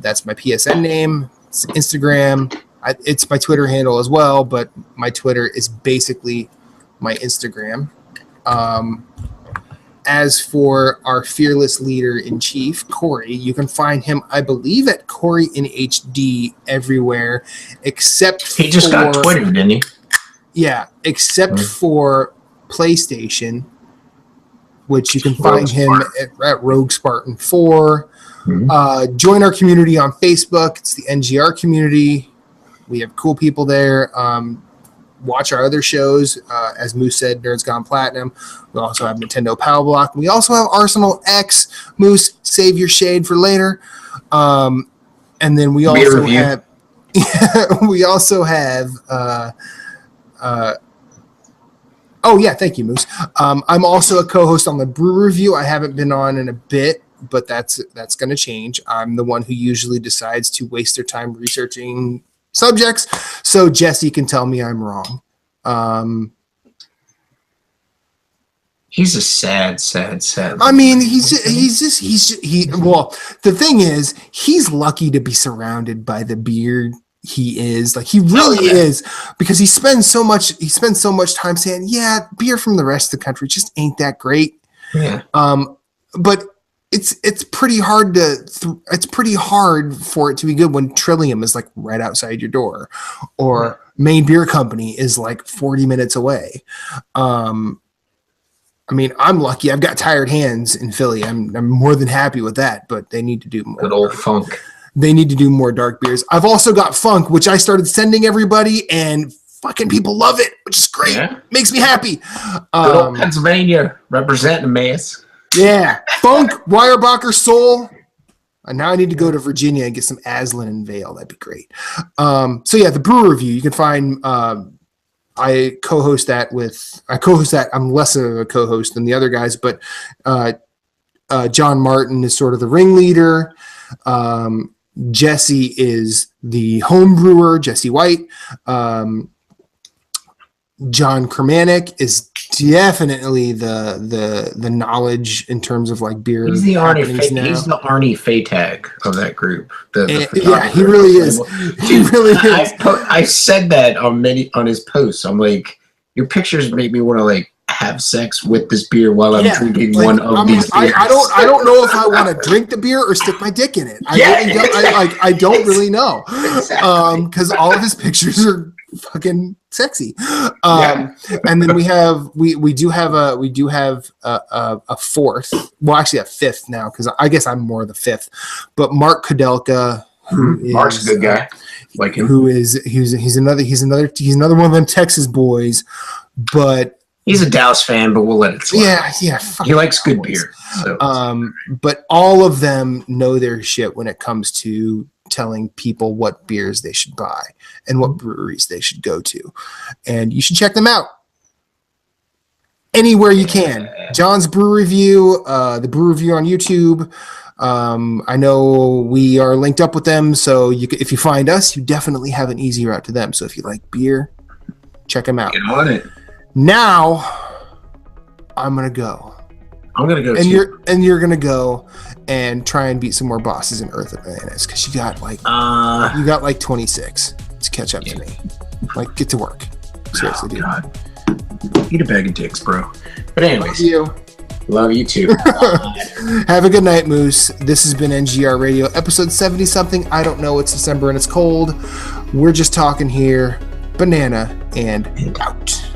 That's my PSN name. It's Instagram. It's my Twitter handle as well, but my Twitter is basically my Instagram. As for our fearless leader-in-chief, Corey, you can find him, I believe, at Corey in HD everywhere, except he just got Twitter, didn't he? Yeah, except for PlayStation, which you can find him at Rogue Spartan 4. Mm-hmm. Join our community on Facebook. It's the NGR community. We have cool people there. Watch our other shows. As Moose said, Nerds Gone Platinum. We also have Nintendo Power Block. We also have Arsenal X. Moose, save your shade for later. And then we also have... we also have... oh, yeah, thank you, Moose. I'm also a co-host on the Brew Review. I haven't been on in a bit. but that's going to change. I'm the one who usually decides to waste their time researching subjects, so Jesse can tell me I'm wrong. He's a sad. I mean, well, the thing is, he's lucky to be surrounded by the beer he is. Like, he really is, because he spends so much time saying, yeah, beer from the rest of the country just ain't that great. Yeah. But it's pretty hard it's pretty hard for it to be good when Trillium is like right outside your door, or Maine Beer Company is like 40 minutes away. I mean, I'm lucky. I've got Tired Hands in Philly. I'm more than happy with that, but they need to do more. Good old Funk. They need to do more dark beers. I've also got Funk, which I started sending everybody, and fucking people love it, which is great. Yeah. Makes me happy. Good old Pennsylvania representing Mass. Yeah. Funk, Weyerbacher, Soul. And now I need to go to Virginia and get some Aslan and Vale. That'd be great. So yeah, the brew review. You can find I co-host that. I'm less of a co-host than the other guys, but John Martin is sort of the ringleader. Jesse is the home brewer, Jesse White. John Kermanek is definitely the knowledge in terms of like beer. He's the Arnie Freytag of that group. He really is. He really is. I said that on his posts. I'm like, your pictures make me want to like have sex with this beer while I'm drinking one of these beers. I don't know if I want to drink the beer or stick my dick in it. I don't really know. Exactly. Because all of his pictures are fucking sexy. And then we do have a fourth, well, actually a fifth now, because I guess I'm more the fifth, but Mark Kudelka, Mark's a good guy, like him. He's another one of them Texas boys, but he's a Dallas fan, but we'll let it slide. Yeah. He likes good beer. So. But all of them know their shit when it comes to telling people what beers they should buy and what breweries they should go to. And you should check them out anywhere you can. John's Brew Review, the Brew Review on YouTube. I know we are linked up with them, so if you find us, you definitely have an easy route to them. So if you like beer, check them out. Get on it. Now, I'm going to go. I'm gonna go. And you're gonna go and try and beat some more bosses in Earth of Bananas, because you got like 26 to catch up to me. Like, get to work. Seriously, dude. God. Eat a bag of dicks, bro. But anyways, love you too. Have a good night, Moose. This has been NGR Radio, episode 70 something. I don't know. It's December and it's cold. We're just talking here. Banana and out.